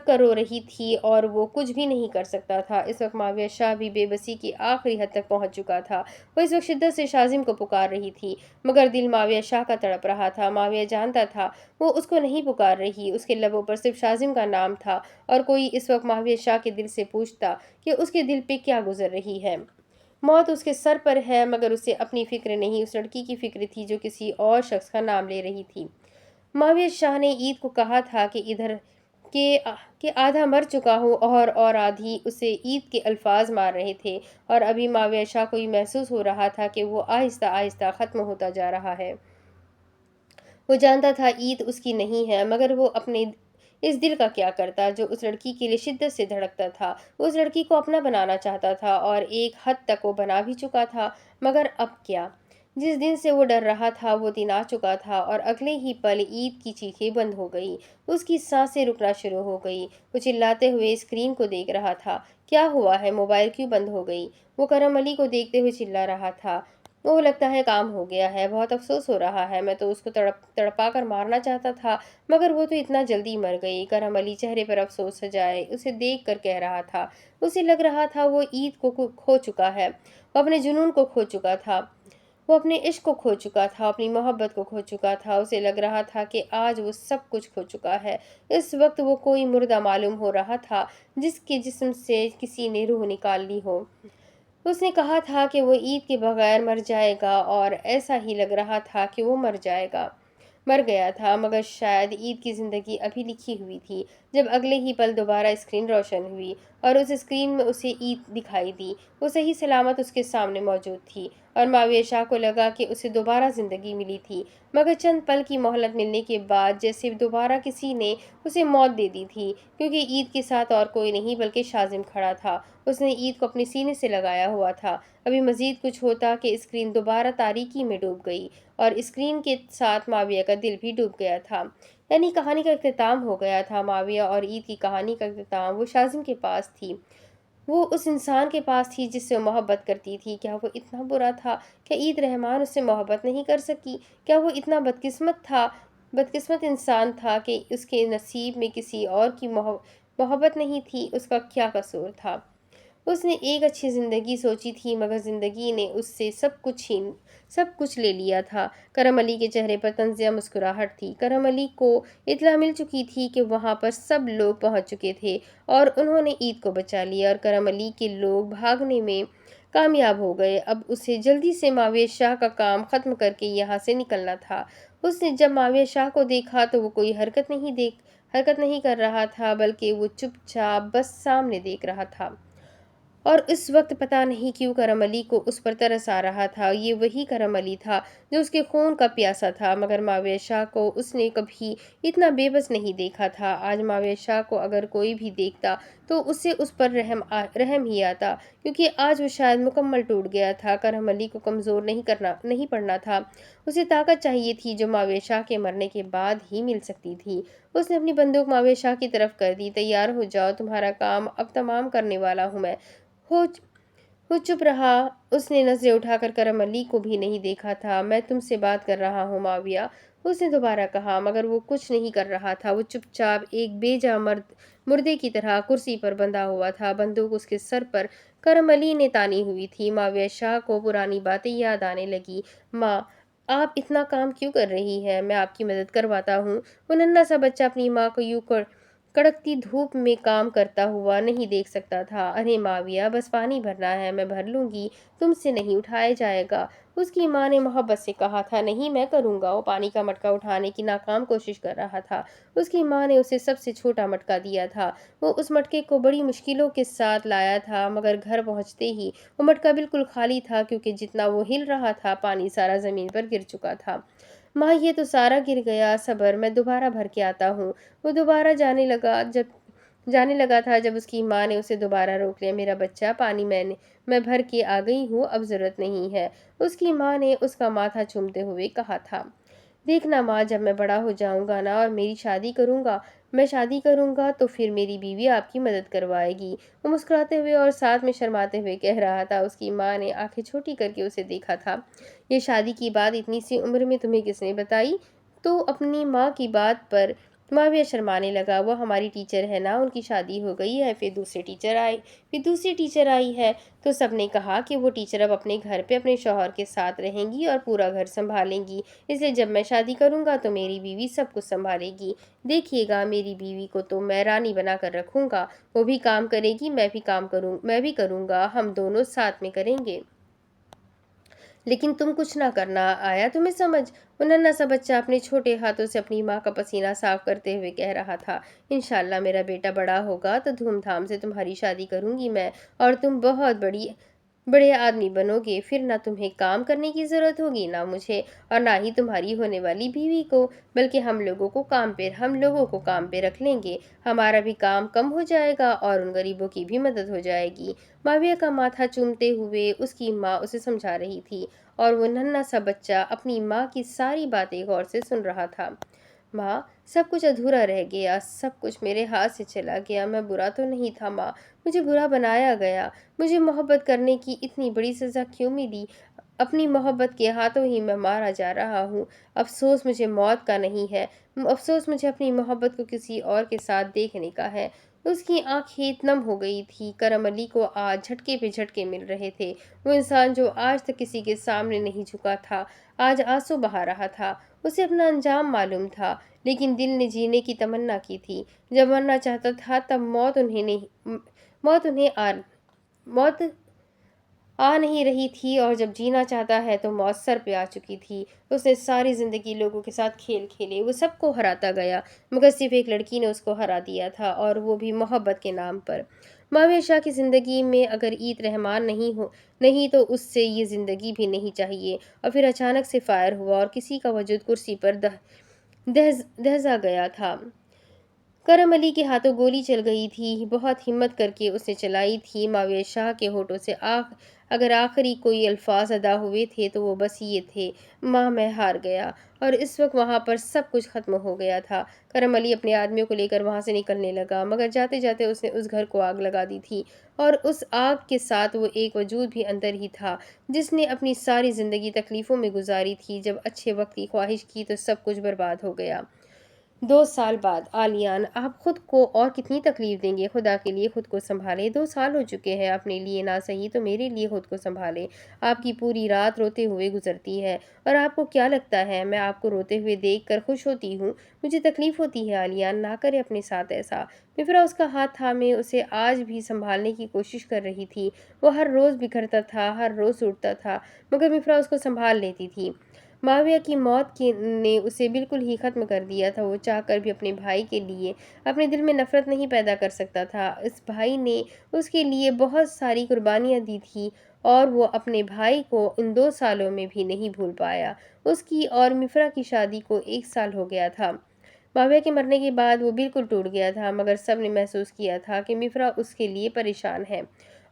کر رو رہی تھی، اور وہ کچھ بھی نہیں کر سکتا تھا۔ اس وقت معاویہ شاہ بھی بے بسی کی آخری حد تک پہنچ چکا تھا۔ وہ اس وقت شدت سے شازم کو پکار رہی تھی، مگر دل معاویہ شاہ کا تڑپ رہا تھا۔ معاویہ جانتا تھا وہ اس کو نہیں پکار رہی، اس کے لبوں پر صرف شازم کا نام تھا، اور کوئی اس وقت معاویہ شاہ کے دل سے پوچھتا کہ اس کے دل پہ کیا گزر رہی ہے۔ موت اس کے سر پر ہے، مگر اسے اپنی فکر نہیں، اس لڑکی کی فکر تھی جو کسی اور شخص کا نام لے رہی تھی۔ معاویہ شاہ نے عید کو کہا تھا کہ آدھا مر چکا ہوں، اور آدھی اسے عید کے الفاظ مار رہے تھے، اور ابھی معاویہ شاہ کو یہ محسوس ہو رہا تھا کہ وہ آہستہ آہستہ ختم ہوتا جا رہا ہے۔ وہ جانتا تھا عید اس کی نہیں ہے، مگر وہ اپنے اس دل کا کیا کرتا جو اس لڑکی کے لیے شدت سے دھڑکتا تھا۔ وہ اس لڑکی کو اپنا بنانا چاہتا تھا، اور ایک حد تک وہ بنا بھی چکا تھا، مگر اب کیا؟ جس دن سے وہ ڈر رہا تھا وہ دن آ چکا تھا، اور اگلے ہی پل عید کی چیخیں بند ہو گئی۔ اس کی سانسیں رکنا شروع ہو گئی۔ وہ چلاتے ہوئے اسکرین کو دیکھ رہا تھا۔ کیا ہوا ہے؟ موبائل کیوں بند ہو گئی؟ وہ کرم علی کو دیکھتے ہوئے چلا رہا تھا۔ وہ لگتا ہے کام ہو گیا ہے، بہت افسوس ہو رہا ہے، میں تو اس کو تڑپا کر مارنا چاہتا تھا، مگر وہ تو اتنا جلدی مر گئی۔ کرم علی چہرے پر افسوس سجائے اسے دیکھ کر کہہ رہا تھا۔ اسے لگ رہا تھا وہ عید کو کھو چکا ہے، وہ اپنے جنون کو کھو چکا تھا، وہ اپنے عشق کو کھو چکا تھا، اپنی محبت کو کھو چکا تھا۔ اسے لگ رہا تھا کہ آج وہ سب کچھ کھو چکا ہے۔ اس وقت وہ کوئی مردہ معلوم ہو رہا تھا، جس کے جسم سے کسی نے روح نکال لی ہو۔ اس نے کہا تھا کہ وہ عید کے بغیر مر جائے گا، اور ایسا ہی لگ رہا تھا کہ وہ مر گیا تھا، مگر شاید عید کی زندگی ابھی لکھی ہوئی تھی۔ جب اگلے ہی پل دوبارہ اسکرین روشن ہوئی اور اس اسکرین میں اسے عید دکھائی دی۔ وہ صحیح سلامت اس کے سامنے موجود تھی اور معاویہ شاہ کو لگا کہ اسے دوبارہ زندگی ملی تھی، مگر چند پل کی مہلت ملنے کے بعد جیسے دوبارہ کسی نے اسے موت دے دی تھی، کیونکہ عید کے ساتھ اور کوئی نہیں بلکہ شازم کھڑا تھا۔ اس نے عید کو اپنے سینے سے لگایا ہوا تھا۔ ابھی مزید کچھ ہوتا کہ اسکرین دوبارہ تاریکی میں ڈوب گئی اور اسکرین کے ساتھ معاویہ کا دل بھی ڈوب گیا تھا۔ یعنی کہانی کا اختتام ہو گیا تھا۔ معاویہ اور عید کی کہانی کا اختتام وہ شازم کے پاس تھی، وہ اس انسان کے پاس تھی جس سے وہ محبت کرتی تھی۔ کیا وہ اتنا برا تھا کہ عید رحمان اس سے محبت نہیں کر سکی؟ کیا وہ اتنا بدقسمت انسان تھا کہ اس کے نصیب میں کسی اور کی محبت نہیں تھی؟ اس کا کیا قصور تھا؟ اس نے ایک اچھی زندگی سوچی تھی، مگر زندگی نے اس سے سب کچھ لے لیا تھا۔ کرم علی کے چہرے پر طنزیہ مسکراہٹ تھی۔ کرم علی کو اطلاع مل چکی تھی کہ وہاں پر سب لوگ پہنچ چکے تھے اور انہوں نے عید کو بچا لیا اور کرم علی کے لوگ بھاگنے میں کامیاب ہو گئے۔ اب اسے جلدی سے معاویہ شاہ کا کام ختم کر کے یہاں سے نکلنا تھا۔ اس نے جب معاویہ شاہ کو دیکھا تو وہ کوئی حرکت نہیں کر رہا تھا، بلکہ وہ چپ چاپ بس سامنے دیکھ رہا تھا۔ اور اس وقت پتہ نہیں کیوں کرم علی کو اس پر ترس آ رہا تھا۔ یہ وہی کرم علی تھا جو اس کے خون کا پیاسا تھا، مگر معاویہ شاہ کو اس نے کبھی اتنا بے بس نہیں دیکھا تھا۔ آج معاویہ شاہ کو اگر کوئی بھی دیکھتا تو اسے اس پر رحم ہی آتا، کیونکہ آج وہ شاید مکمل ٹوٹ گیا تھا۔ کرم علی کو کمزور نہیں پڑنا تھا، اسے طاقت چاہیے تھی جو معاویہ شاہ کے مرنے کے بعد ہی مل سکتی تھی۔ اس نے اپنی بندوق معاویہ شاہ کی طرف کر دی۔ تیار ہو جاؤ، تمہارا کام اب تمام کرنے والا ہوں میں۔ وہ چپ رہا۔ اس نے نظریں اٹھا کر کرم علی کو بھی نہیں دیکھا تھا۔ میں تم سے بات کر رہا ہوں معاویہ، اس نے دوبارہ کہا، مگر وہ کچھ نہیں کر رہا تھا۔ وہ چپ چاپ ایک بے جاں مردے کی طرح کرسی پر بندھا ہوا تھا۔ بندوق اس کے سر پر کرم علی نے تانی ہوئی تھی۔ معاویہ شاہ کو پرانی باتیں یاد آنے لگی۔ ماں، آپ اتنا کام کیوں کر رہی ہیں؟ میں آپ کی مدد کرواتا ہوں۔ وہ ننھا سا بچہ اپنی ماں کو یوں کڑکتی دھوپ میں کام کرتا ہوا نہیں دیکھ سکتا تھا۔ ارے معاویہ، بس پانی بھرنا ہے، میں بھر لوں گی، تم سے نہیں اٹھایا جائے گا، اس کی ماں نے محبت سے کہا تھا۔ نہیں، میں کروں گا۔ وہ پانی کا مٹکا اٹھانے کی ناکام کوشش کر رہا تھا۔ اس کی ماں نے اسے سب سے چھوٹا مٹکا دیا تھا۔ وہ اس مٹکے کو بڑی مشکلوں کے ساتھ لایا تھا، مگر گھر پہنچتے ہی وہ مٹکا بالکل خالی تھا، کیونکہ جتنا وہ ہل رہا تھا پانی سارا زمین پر گر چکا تھا۔ ماں، یہ تو سارا گر گیا، صبر، میں دوبارہ بھر کے آتا ہوں۔ وہ دوبارہ جانے لگا تھا جب اس کی ماں نے اسے دوبارہ روک لیا۔ میرا بچہ، پانی میں بھر کے آ گئی ہوں، اب ضرورت نہیں ہے، اس کی ماں نے اس کا ماتھا چومتے ہوئے کہا تھا۔ دیکھنا ماں، جب میں بڑا ہو جاؤں گا نا اور میں شادی کروں گا تو پھر میری بیوی آپ کی مدد کروائے گی، وہ مسکراتے ہوئے اور ساتھ میں شرماتے ہوئے کہہ رہا تھا۔ اس کی ماں نے آنکھیں چھوٹی کر کے اسے دیکھا تھا۔ یہ شادی کی بات اتنی سی عمر میں تمہیں کس نے بتائی؟ تو اپنی ماں کی بات پر معاویہ شرمانے لگا۔ وہ ہماری ٹیچر ہے نا، ان کی شادی ہو گئی ہے، پھر دوسری ٹیچر آئی ہے، تو سب نے کہا کہ وہ ٹیچر اب اپنے گھر پہ اپنے شوہر کے ساتھ رہیں گی اور پورا گھر سنبھالیں گی، اس لیے جب میں شادی کروں گا تو میری بیوی سب کچھ سنبھالے گی۔ دیکھیے گا، میری بیوی کو تو میں رانی بنا کر رکھوں گا، وہ بھی کام کرے گی، میں بھی کروں گا، ہم دونوں ساتھ میں کریں گے۔ لیکن تم کچھ نہ کرنا، آیا تمہیں سمجھ؟ وہ ننھا سا بچہ اپنے چھوٹے ہاتھوں سے اپنی ماں کا پسینہ صاف کرتے ہوئے کہہ رہا تھا۔ انشاءاللہ میرا بیٹا بڑا ہوگا تو دھوم دھام سے تمہاری شادی کروں گی میں، اور تم بہت بڑے آدمی بنو گے، پھر نہ تمہیں کام کرنے کی ضرورت ہوگی، نہ مجھے اور نہ ہی تمہاری ہونے والی بیوی کو، بلکہ ہم لوگوں کو کام پہ رکھ لیں گے، ہمارا بھی کام کم ہو جائے گا اور ان غریبوں کی بھی مدد ہو جائے گی۔ معاویہ کا ماتھا چومتے ہوئے اس کی ماں اسے سمجھا رہی تھی اور وہ ننھا سا بچہ اپنی ماں کی ساری باتیں غور سے سن رہا تھا۔ ماں، سب کچھ ادھورا رہ گیا، سب کچھ میرے ہاتھ سے چلا گیا، میں برا تو نہیں تھا ماں، مجھے برا بنایا گیا، مجھے محبت کرنے کی اتنی بڑی سزا کیوں ملی؟ اپنی محبت کے ہاتھوں ہی میں مارا جا رہا ہوں۔ افسوس مجھے موت کا نہیں ہے، افسوس مجھے اپنی محبت کو کسی اور کے ساتھ دیکھنے کا ہے۔ اس کی آنکھیں نم ہو گئی تھی۔ کرم علی کو آج جھٹکے پہ جھٹکے مل رہے تھے۔ وہ انسان جو آج تک کسی کے سامنے نہیں جھکا تھا، آج آنسو بہا رہا تھا۔ اسے اپنا انجام معلوم تھا، لیکن دل نے جینے کی تمنا کی تھی۔ جب مرنا چاہتا تھا تب موت آ نہیں رہی تھی، اور جب جینا چاہتا ہے تو موت سر پہ آ چکی تھی۔ اس نے ساری زندگی لوگوں کے ساتھ کھیل کھیلے، وہ سب کو ہراتا گیا، مگر صرف ایک لڑکی نے اس کو ہرا دیا تھا، اور وہ بھی محبت کے نام پر۔ معاویہ شاہ کی زندگی میں اگر عید رحمان نہیں تو اس سے یہ زندگی بھی نہیں چاہیے۔ اور پھر اچانک سے فائر ہوا اور کسی کا وجود کرسی پر دہذا گیا تھا۔ کرم علی کے ہاتھوں گولی چل گئی تھی، بہت ہمت کر کے اس نے چلائی تھی۔ معاویہ شاہ کے ہونٹوں سے اگر آخری کوئی الفاظ ادا ہوئے تھے تو وہ بس یہ تھے، ماں میں ہار گیا۔ اور اس وقت وہاں پر سب کچھ ختم ہو گیا تھا۔ کرم علی اپنے آدمیوں کو لے کر وہاں سے نکلنے لگا، مگر جاتے جاتے اس نے اس گھر کو آگ لگا دی تھی، اور اس آگ کے ساتھ وہ ایک وجود بھی اندر ہی تھا جس نے اپنی ساری زندگی تکلیفوں میں گزاری تھی۔ جب اچھے وقت کی خواہش کی تو سب کچھ برباد ہو گیا۔ 2 سال بعد عالیان آپ خود کو اور کتنی تکلیف دیں گے؟ خدا کے لیے خود کو سنبھالیں، 2 سال ہو چکے ہیں، اپنے لیے نہ صحیح تو میرے لیے خود کو سنبھالیں۔ آپ کی پوری رات روتے ہوئے گزرتی ہے، اور آپ کو کیا لگتا ہے میں آپ کو روتے ہوئے دیکھ کر خوش ہوتی ہوں؟ مجھے تکلیف ہوتی ہے عالیان، نہ کرے اپنے ساتھ ایسا۔ مفرا اس کا ہاتھ تھامے اسے آج بھی سنبھالنے کی کوشش کر رہی تھی۔ وہ ہر روز بکھرتا تھا، ہر روز ٹوٹتا تھا، مگر مفرا اس کو سنبھال لیتی تھی۔ معاویہ کی موت نے اسے بالکل ہی ختم کر دیا تھا۔ وہ چاہ کر بھی اپنے بھائی کے لیے اپنے دل میں نفرت نہیں پیدا کر سکتا تھا۔ اس بھائی نے اس کے لیے بہت ساری قربانیاں دی تھی، اور وہ اپنے بھائی کو ان 2 سالوں میں بھی نہیں بھول پایا۔ اس کی اور مفرا کی شادی کو 1 سال ہو گیا تھا۔ معاویہ کے مرنے کے بعد وہ بالکل ٹوٹ گیا تھا، مگر سب نے محسوس کیا تھا کہ مفرا اس کے لیے پریشان ہے۔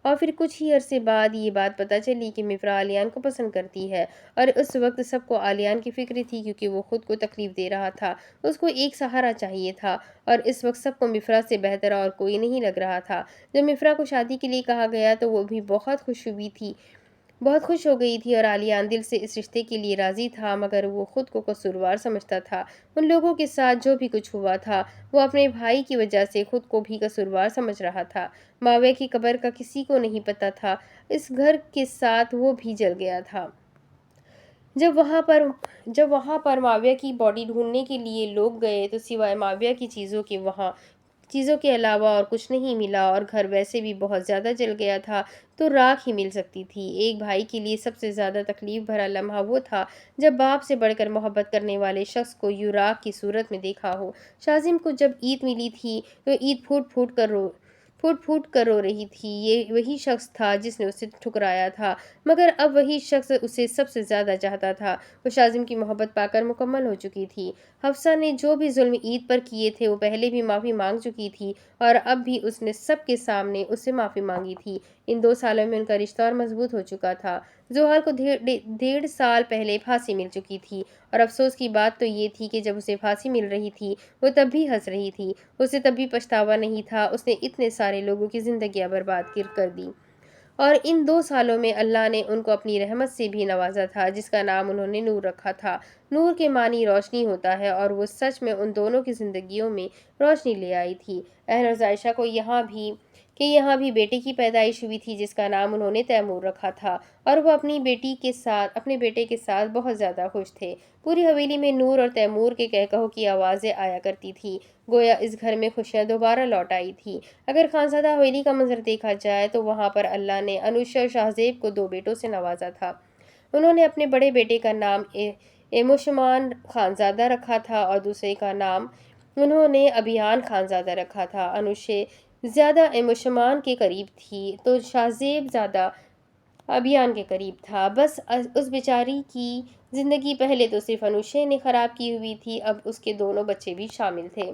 اور پھر کچھ ہی عرصے بعد یہ بات پتہ چلی کہ مفرا عالیان کو پسند کرتی ہے، اور اس وقت سب کو عالیان کی فکر تھی کیونکہ وہ خود کو تکلیف دے رہا تھا۔ اس کو ایک سہارا چاہیے تھا، اور اس وقت سب کو مفرا سے بہتر اور کوئی نہیں لگ رہا تھا۔ جب مفرا کو شادی کے لیے کہا گیا تو وہ بھی بہت خوش ہو گئی تھی، اور عالیان دل سے اس رشتے کے لیے راضی تھا، مگر وہ خود کو قصوروار سمجھتا تھا۔ ان لوگوں کے ساتھ جو بھی کچھ ہوا تھا وہ اپنے بھائی کی وجہ سے خود کو بھی قصوروار سمجھ رہا تھا۔ معاویہ کی قبر کا کسی کو نہیں پتہ تھا، اس گھر کے ساتھ وہ بھی جل گیا تھا۔ جب وہاں پر معاویہ کی باڈی ڈھونڈنے کے لیے لوگ گئے تو سوائے معاویہ کی چیزوں کے علاوہ اور کچھ نہیں ملا، اور گھر ویسے بھی بہت زیادہ جل گیا تھا تو راکھ ہی مل سکتی تھی۔ ایک بھائی کے لیے سب سے زیادہ تکلیف بھرا لمحہ وہ تھا جب باپ سے بڑھ کر محبت کرنے والے شخص کو یوں راکھ کی صورت میں دیکھا ہو۔ شاذم کو جب عید ملی تھی تو عید پھوٹ پھوٹ کر رو رہی تھی۔ یہ وہی شخص تھا جس نے اسے ٹھکرایا تھا، مگر اب وہی شخص اسے سب سے زیادہ چاہتا تھا۔ وہ شاذم کی محبت پا کر مکمل ہو چکی تھی۔ حفصہ نے جو بھی ظلم عید پر کیے تھے وہ پہلے بھی معافی مانگ چکی تھی، اور اب بھی اس نے سب کے سامنے اس سے معافی مانگی تھی۔ ان 2 سالوں میں ان کا رشتہ اور مضبوط ہو چکا تھا۔ زحال کو 1.5 سال پہلے پھانسی مل چکی تھی، اور افسوس کی بات تو یہ تھی کہ جب اسے پھانسی مل رہی تھی وہ تب بھی ہنس رہی تھی۔ اسے تب بھی پچھتاوا نہیں تھا، اس نے اتنے سارے لوگوں کی زندگیاں برباد کر دی، اور ان 2 سالوں میں اللہ نے ان کو اپنی رحمت سے بھی نوازا تھا جس کا نام انہوں نے نور رکھا تھا۔ نور کے معنی روشنی ہوتا ہے، اور وہ سچ میں ان دونوں کی زندگیوں میں روشنی لے آئی تھی۔ اہل عائشہ کو یہاں بھی بیٹے کی پیدائش ہوئی تھی جس کا نام انہوں نے تیمور رکھا تھا، اور وہ اپنے بیٹے کے ساتھ بہت زیادہ خوش تھے۔ پوری حویلی میں نور اور تیمور کے کہکہوں کی آوازیں آیا کرتی تھی، گویا اس گھر میں خوشیاں دوبارہ لوٹ آئی تھی۔ اگر خانزادہ حویلی کا منظر دیکھا جائے تو وہاں پر اللہ نے انوشا اور شاہزیب کو 2 بیٹوں سے نوازا تھا۔ انہوں نے اپنے بڑے بیٹے کا نام ایموشمان خانزادہ رکھا تھا، اور دوسرے کا نام انہوں نے ابیان خانزادہ رکھا تھا۔ انوشے زیادہ ایموشمان کے قریب تھی تو شاہزیب زیادہ ابیان کے قریب تھا۔ بس اس بیچاری کی زندگی پہلے تو صرف انوشے نے خراب کی ہوئی تھی، اب اس کے دونوں بچے بھی شامل تھے۔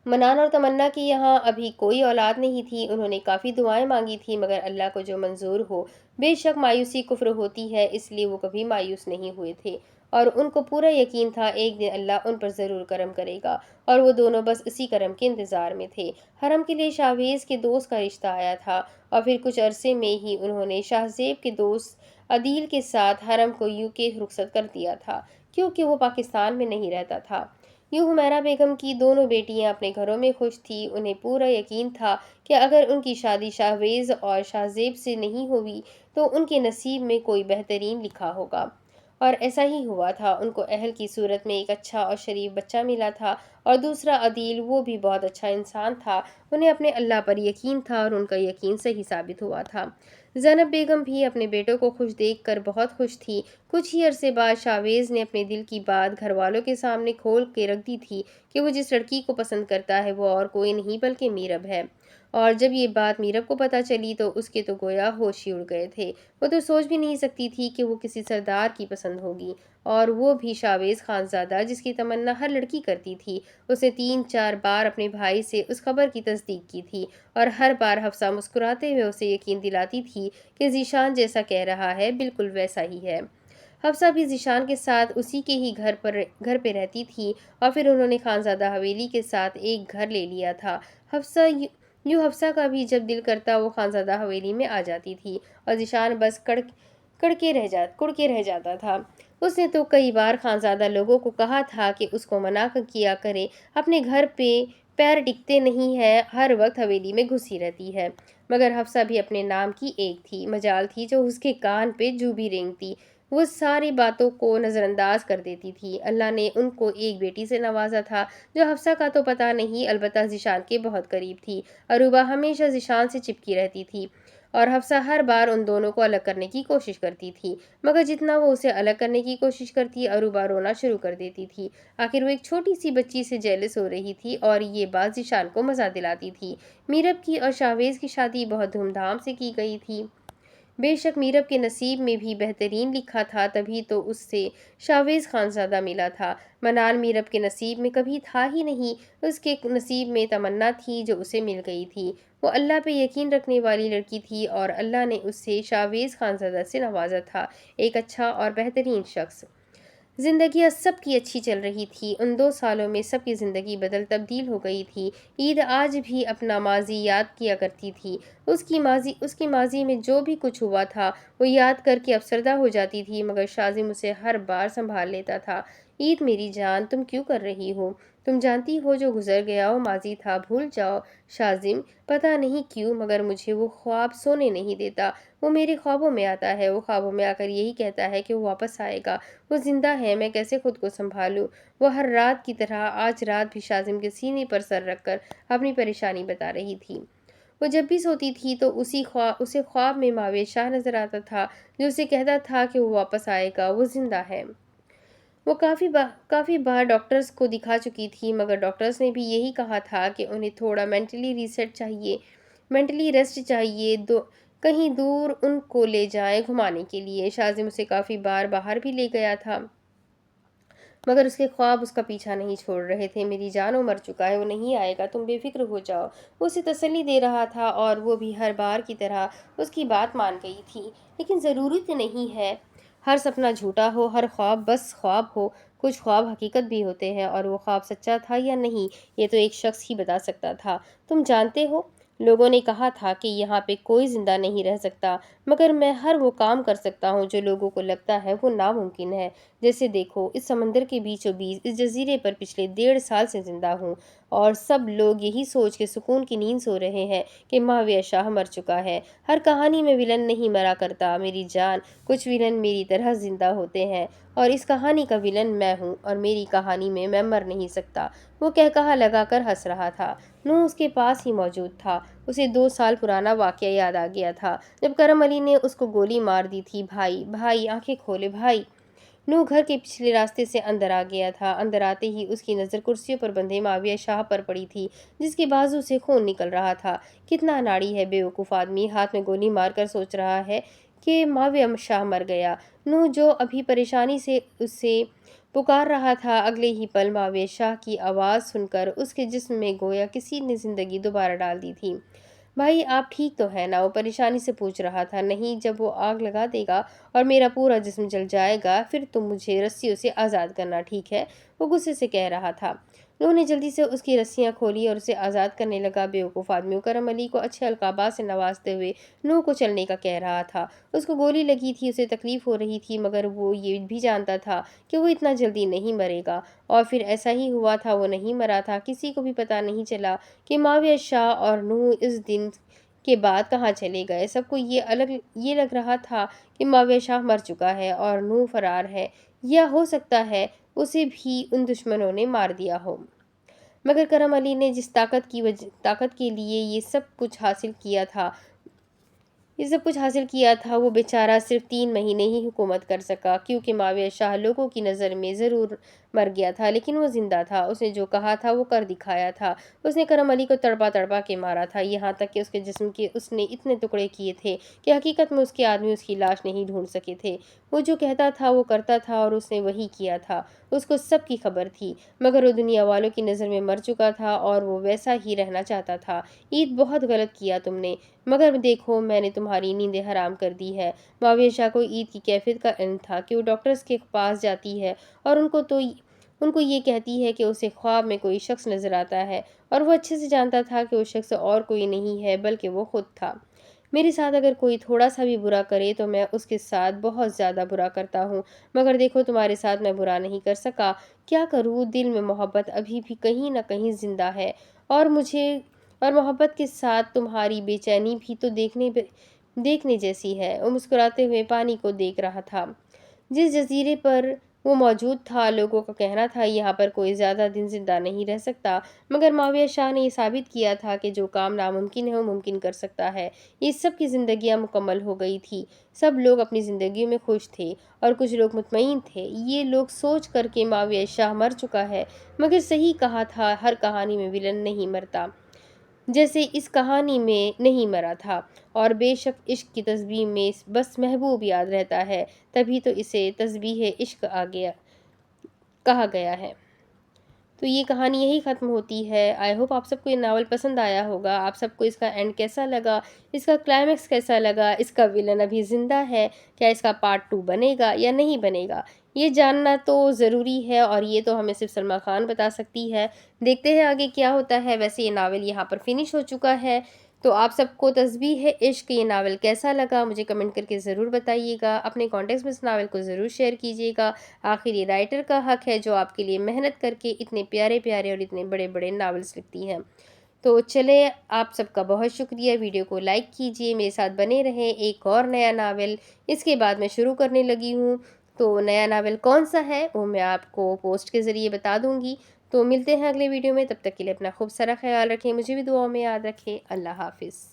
منان اور تمنا کی یہاں ابھی کوئی اولاد نہیں تھی۔ انہوں نے کافی دعائیں مانگی تھی، مگر اللہ کو جو منظور ہو۔ بے شک مایوسی کفر ہوتی ہے، اس لیے وہ کبھی مایوس نہیں ہوئے تھے، اور ان کو پورا یقین تھا ایک دن اللہ ان پر ضرور کرم کرے گا، اور وہ دونوں بس اسی کرم کے انتظار میں تھے۔ حرم کے لیے شاہویز کے دوست کا رشتہ آیا تھا، اور پھر کچھ عرصے میں ہی انہوں نے شاہزیب کے دوست عدیل کے ساتھ حرم کو UK رخصت کر دیا تھا، کیونکہ وہ پاکستان میں نہیں رہتا تھا۔ یوں حمیرہ بیگم کی دونوں بیٹیاں اپنے گھروں میں خوش تھیں۔ انہیں پورا یقین تھا کہ اگر ان کی شادی شاہویز اور شاہزیب سے نہیں ہوئی تو ان کے نصیب میں کوئی بہترین لکھا ہوگا، اور ایسا ہی ہوا تھا۔ ان کو اہل کی صورت میں ایک اچھا اور شریف بچہ ملا تھا، اور دوسرا عدیل، وہ بھی بہت اچھا انسان تھا۔ انہیں اپنے اللہ پر یقین تھا، اور ان کا یقین صحیح ثابت ہوا تھا۔ زینب بیگم بھی اپنے بیٹوں کو خوش دیکھ کر بہت خوش تھی۔ کچھ ہی عرصے بعد شاہویز نے اپنے دل کی بات گھر والوں کے سامنے کھول کے رکھ دی تھی کہ وہ جس لڑکی کو پسند کرتا ہے وہ اور کوئی نہیں بلکہ میرب ہے۔ اور جب یہ بات میرب کو پتہ چلی تو اس کے تو گویا ہوش ہی اڑ گئے تھے۔ وہ تو سوچ بھی نہیں سکتی تھی کہ وہ کسی سردار کی پسند ہوگی، اور وہ بھی شاویز خانزادہ، جس کی تمنا ہر لڑکی کرتی تھی۔ اس نے 3-4 بار اپنے بھائی سے اس خبر کی تصدیق کی تھی، اور ہر بار حفصہ مسکراتے ہوئے اسے یقین دلاتی تھی کہ ذیشان جیسا کہہ رہا ہے بالکل ویسا ہی ہے۔ حفصہ بھی ذیشان کے ساتھ اسی کے ہی گھر پہ رہتی تھی، اور پھر انہوں نے خانزادہ حویلی کے ساتھ ایک گھر لے لیا تھا۔ حفصہ کا بھی جب دل کرتا وہ خانزادہ حویلی میں آ جاتی تھی، اور ذیشان بس کڑ کے رہ جاتا تھا۔ اس نے تو کئی بار خانزادہ لوگوں کو کہا تھا کہ اس کو منع کیا کرے، اپنے گھر پہ پیر ٹکتے نہیں ہے، ہر وقت حویلی میں گھسی رہتی ہے، مگر حفصہ بھی اپنے نام کی ایک تھی، مجال تھی جو اس کے کان پہ جو بھی رینگتی وہ ساری باتوں کو نظر انداز کر دیتی تھی۔ اللہ نے ان کو ایک بیٹی سے نوازا تھا جو حفصہ کا تو پتہ نہیں، البتہ ذیشان کے بہت قریب تھی۔ عروبہ ہمیشہ ذیشان سے چپکی رہتی تھی، اور حفصہ ہر بار ان دونوں کو الگ کرنے کی کوشش کرتی تھی، مگر جتنا وہ اسے الگ کرنے کی کوشش کرتی عروبہ رونا شروع کر دیتی تھی۔ آخر وہ ایک چھوٹی سی بچی سے جیلس ہو رہی تھی، اور یہ بات ذیشان کو مزہ دلاتی تھی۔ میرب کی اور شاویز کی شادی بہت دھوم دھام سے کی گئی تھی۔ بے شک میرب کے نصیب میں بھی بہترین لکھا تھا، تبھی تو اس سے شاویز خانزادہ ملا تھا۔ منال میرب کے نصیب میں کبھی تھا ہی نہیں، اس کے نصیب میں تمنا تھی جو اسے مل گئی تھی۔ وہ اللہ پہ یقین رکھنے والی لڑکی تھی، اور اللہ نے اسے شاویز خانزادہ سے نوازا تھا، ایک اچھا اور بہترین شخص۔ زندگیاں سب کی اچھی چل رہی تھی۔ ان 2 سالوں میں سب کی زندگی تبدیل ہو گئی تھی۔ عید آج بھی اپنا ماضی یاد کیا کرتی تھی۔ اس کی ماضی میں جو بھی کچھ ہوا تھا وہ یاد کر کے افسردہ ہو جاتی تھی، مگر شاذم اسے ہر بار سنبھال لیتا تھا۔ عید میری جان، تم کیوں کر رہی ہو؟ تم جانتی ہو جو گزر گیا وہ ماضی تھا، بھول جاؤ۔ شاذم: پتہ نہیں کیوں، مگر مجھے وہ خواب سونے نہیں دیتا۔ وہ میرے خوابوں میں آتا ہے، وہ خوابوں میں آ کر یہی کہتا ہے کہ وہ واپس آئے گا، وہ زندہ ہے، میں کیسے خود کو سنبھالوں؟ وہ ہر رات کی طرح آج رات بھی شاذم کے سینے پر سر رکھ کر اپنی پریشانی بتا رہی تھی۔ وہ جب بھی سوتی تھی تو اسے خواب میں معاویہ شاہ نظر آتا تھا، جو اسے کہتا تھا کہ وہ واپس آئے گا، وہ زندہ ہے۔ وہ کافی بار ڈاکٹرز کو دکھا چکی تھی، مگر ڈاکٹرز نے بھی یہی کہا تھا کہ انہیں تھوڑا مینٹلی ریسٹ چاہیے، کہیں دور ان کو لے جائیں گھمانے کے لیے۔ شاذم اسے کافی بار باہر بھی لے گیا تھا، مگر اس کے خواب اس کا پیچھا نہیں چھوڑ رہے تھے۔ میری جان، وہ مر چکا ہے، وہ نہیں آئے گا، تم بے فکر ہو جاؤ، وہ اسے تسلی دے رہا تھا، اور وہ بھی ہر بار کی طرح اس کی بات مان گئی تھی۔ لیکن ضروری تو نہیں ہے ہر سپنا جھوٹا ہو، ہر خواب بس خواب ہو، کچھ خواب حقیقت بھی ہوتے ہیں، اور وہ خواب سچا تھا یا نہیں یہ تو ایک شخص ہی بتا سکتا تھا۔ تم جانتے ہو، لوگوں نے کہا تھا کہ یہاں پہ کوئی زندہ نہیں رہ سکتا، مگر میں ہر وہ کام کر سکتا ہوں جو لوگوں کو لگتا ہے وہ ناممکن ہے۔ جیسے دیکھو، اس سمندر کے بیچوں بیچ اس جزیرے پر پچھلے 1.5 سال سے زندہ ہوں، اور سب لوگ یہی سوچ کے سکون کی نیند سو رہے ہیں کہ معاویہ شاہ مر چکا ہے۔ ہر کہانی میں ولن نہیں مرا کرتا میری جان، کچھ ولن میری طرح زندہ ہوتے ہیں، اور اس کہانی کا ولن میں ہوں، اور میری کہانی میں مر نہیں سکتا۔ وہ قہقہہ لگا کر ہنس رہا تھا۔ نو اس کے پاس ہی موجود تھا۔ اسے 2 سال پرانا واقعہ یاد آ گیا تھا، جب کرم علی نے اس کو گولی مار دی تھی۔ بھائی آنکھیں کھولے بھائی۔ نو گھر کے پچھلے راستے سے اندر آ گیا تھا۔ اندر آتے ہی اس کی نظر کرسیوں پر بندھے معاویہ شاہ پر پڑی تھی، جس کے بازو سے خون نکل رہا تھا۔ کتنا اناڑی ہے بیوقوف آدمی، ہاتھ میں گولی مار کر سوچ رہا ہے کہ معاویہ شاہ مر گیا۔ نو جو ابھی پریشانی سے اسے پکار رہا تھا، اگلے ہی پل معاویہ شاہ کی آواز سن کر اس کے جسم میں گویا کسی نے زندگی دوبارہ ڈال دی تھی۔ بھائی آپ ٹھیک تو ہیں نا؟ وہ پریشانی سے پوچھ رہا تھا۔ نہیں، جب وہ آگ لگا دے گا اور میرا پورا جسم جل جائے گا پھر تم مجھے رسیوں سے آزاد کرنا، ٹھیک ہے؟ وہ غصے سے کہہ رہا تھا۔ انہوں نے جلدی سے اس کی رسیاں کھولی اور اسے آزاد کرنے لگا۔ بیوقوف آدمی کرم علی کو اچھے القابات سے نوازتے ہوئے نو کو چلنے کا کہہ رہا تھا۔ اس کو گولی لگی تھی، اسے تکلیف ہو رہی تھی، مگر وہ یہ بھی جانتا تھا کہ وہ اتنا جلدی نہیں مرے گا، اور پھر ایسا ہی ہوا تھا، وہ نہیں مرا تھا۔ کسی کو بھی پتہ نہیں چلا کہ معاویہ شاہ اور نو اس دن کے بعد کہاں چلے گئے۔ سب کو یہ لگ رہا تھا کہ معاویہ شاہ مر چکا ہے اور نو فرار ہے، یا ہو سکتا ہے اسے بھی ان دشمنوں نے مار دیا ہو۔ مگر کرم علی نے جس طاقت کے لیے یہ سب کچھ حاصل کیا تھا وہ بیچارہ صرف 3 مہینے ہی حکومت کر سکا، کیونکہ معاویہ شاہ لوگوں کی نظر میں ضرور مر گیا تھا لیکن وہ زندہ تھا، اس نے جو کہا تھا وہ کر دکھایا تھا۔ اس نے کرم علی کو تڑپا تڑپا کے مارا تھا، یہاں تک کہ اس کے جسم کے اس نے اتنے ٹکڑے کیے تھے کہ حقیقت میں اس کے آدمی اس کی لاش نہیں ڈھونڈ سکے تھے۔ وہ جو کہتا تھا وہ کرتا تھا اور اس نے وہی کیا تھا۔ اس کو سب کی خبر تھی، مگر وہ دنیا والوں کی نظر میں مر چکا تھا اور وہ ویسا ہی رہنا چاہتا تھا۔ عید بہت غلط کیا تم نے، مگر دیکھو میں نے تمہاری نیندیں حرام کر دی ہے۔ معاویہ شاہ کو عید کی کیفیت کا علم تھا کہ وہ ڈاکٹرز کے پاس جاتی ہے اور ان کو یہ کہتی ہے کہ اسے خواب میں کوئی شخص نظر آتا ہے، اور وہ اچھے سے جانتا تھا کہ وہ شخص اور کوئی نہیں ہے بلکہ وہ خود تھا۔ میرے ساتھ اگر کوئی تھوڑا سا بھی برا کرے تو میں اس کے ساتھ بہت زیادہ برا کرتا ہوں، مگر دیکھو تمہارے ساتھ میں برا نہیں کر سکا۔ کیا کروں، دل میں محبت ابھی بھی کہیں نہ کہیں زندہ ہے، اور محبت کے ساتھ تمہاری بے چینی بھی تو دیکھنے جیسی ہے۔ وہ مسکراتے ہوئے پانی کو دیکھ رہا تھا۔ جس جزیرے پر وہ موجود تھا، لوگوں کا کہنا تھا یہاں پر کوئی زیادہ دن زندہ نہیں رہ سکتا، مگر معاویہ شاہ نے یہ ثابت کیا تھا کہ جو کام ناممکن ہے وہ ممکن کر سکتا ہے۔ یہ سب کی زندگیاں مکمل ہو گئی تھی، سب لوگ اپنی زندگیوں میں خوش تھے اور کچھ لوگ مطمئن تھے۔ یہ لوگ سوچ کر کہ معاویہ شاہ مر چکا ہے، مگر صحیح کہا تھا، ہر کہانی میں ویلن نہیں مرتا، جیسے اس کہانی میں نہیں مرا تھا، اور بے شک عشق کی تسبیح میں بس محبوب یاد رہتا ہے، تبھی تو اسے تسبیح عشق کہا گیا ہے۔ تو یہ کہانی یہی ختم ہوتی ہے۔ آئی ہوپ آپ سب کو یہ ناول پسند آیا ہوگا۔ آپ سب کو اس کا اینڈ کیسا لگا، اس کا کلائمیکس کیسا لگا، اس کا ویلن ابھی زندہ ہے، کیا اس کا پارٹ 2 بنے گا یا نہیں بنے گا، یہ جاننا تو ضروری ہے، اور یہ تو ہمیں صرف سلمیٰ خان بتا سکتی ہے۔ دیکھتے ہیں آگے کیا ہوتا ہے۔ ویسے یہ ناول یہاں پر فنش ہو چکا ہے، تو آپ سب کو تسبیح عشق یہ ناول کیسا لگا مجھے کمنٹ کر کے ضرور بتائیے گا۔ اپنے کانٹیکٹس میں اس ناول کو ضرور شیئر کیجیے گا۔ آخر یہ رائٹر کا حق ہے جو آپ کے لیے محنت کر کے اتنے پیارے پیارے اور اتنے بڑے بڑے ناولز لکھتی ہیں۔ تو چلے، آپ سب کا بہت شکریہ۔ ویڈیو کو لائک کیجیے، میرے ساتھ بنے رہیں۔ ایک اور نیا ناول اس کے بعد میں شروع کرنے لگی ہوں، تو نیا ناول کون سا ہے وہ میں آپ کو پوسٹ کے ذریعے بتا دوں گی۔ تو ملتے ہیں اگلے ویڈیو میں، تب تک کے لیے اپنا خوب سارا خیال رکھیں، مجھے بھی دعاؤں میں یاد رکھیں۔ اللہ حافظ۔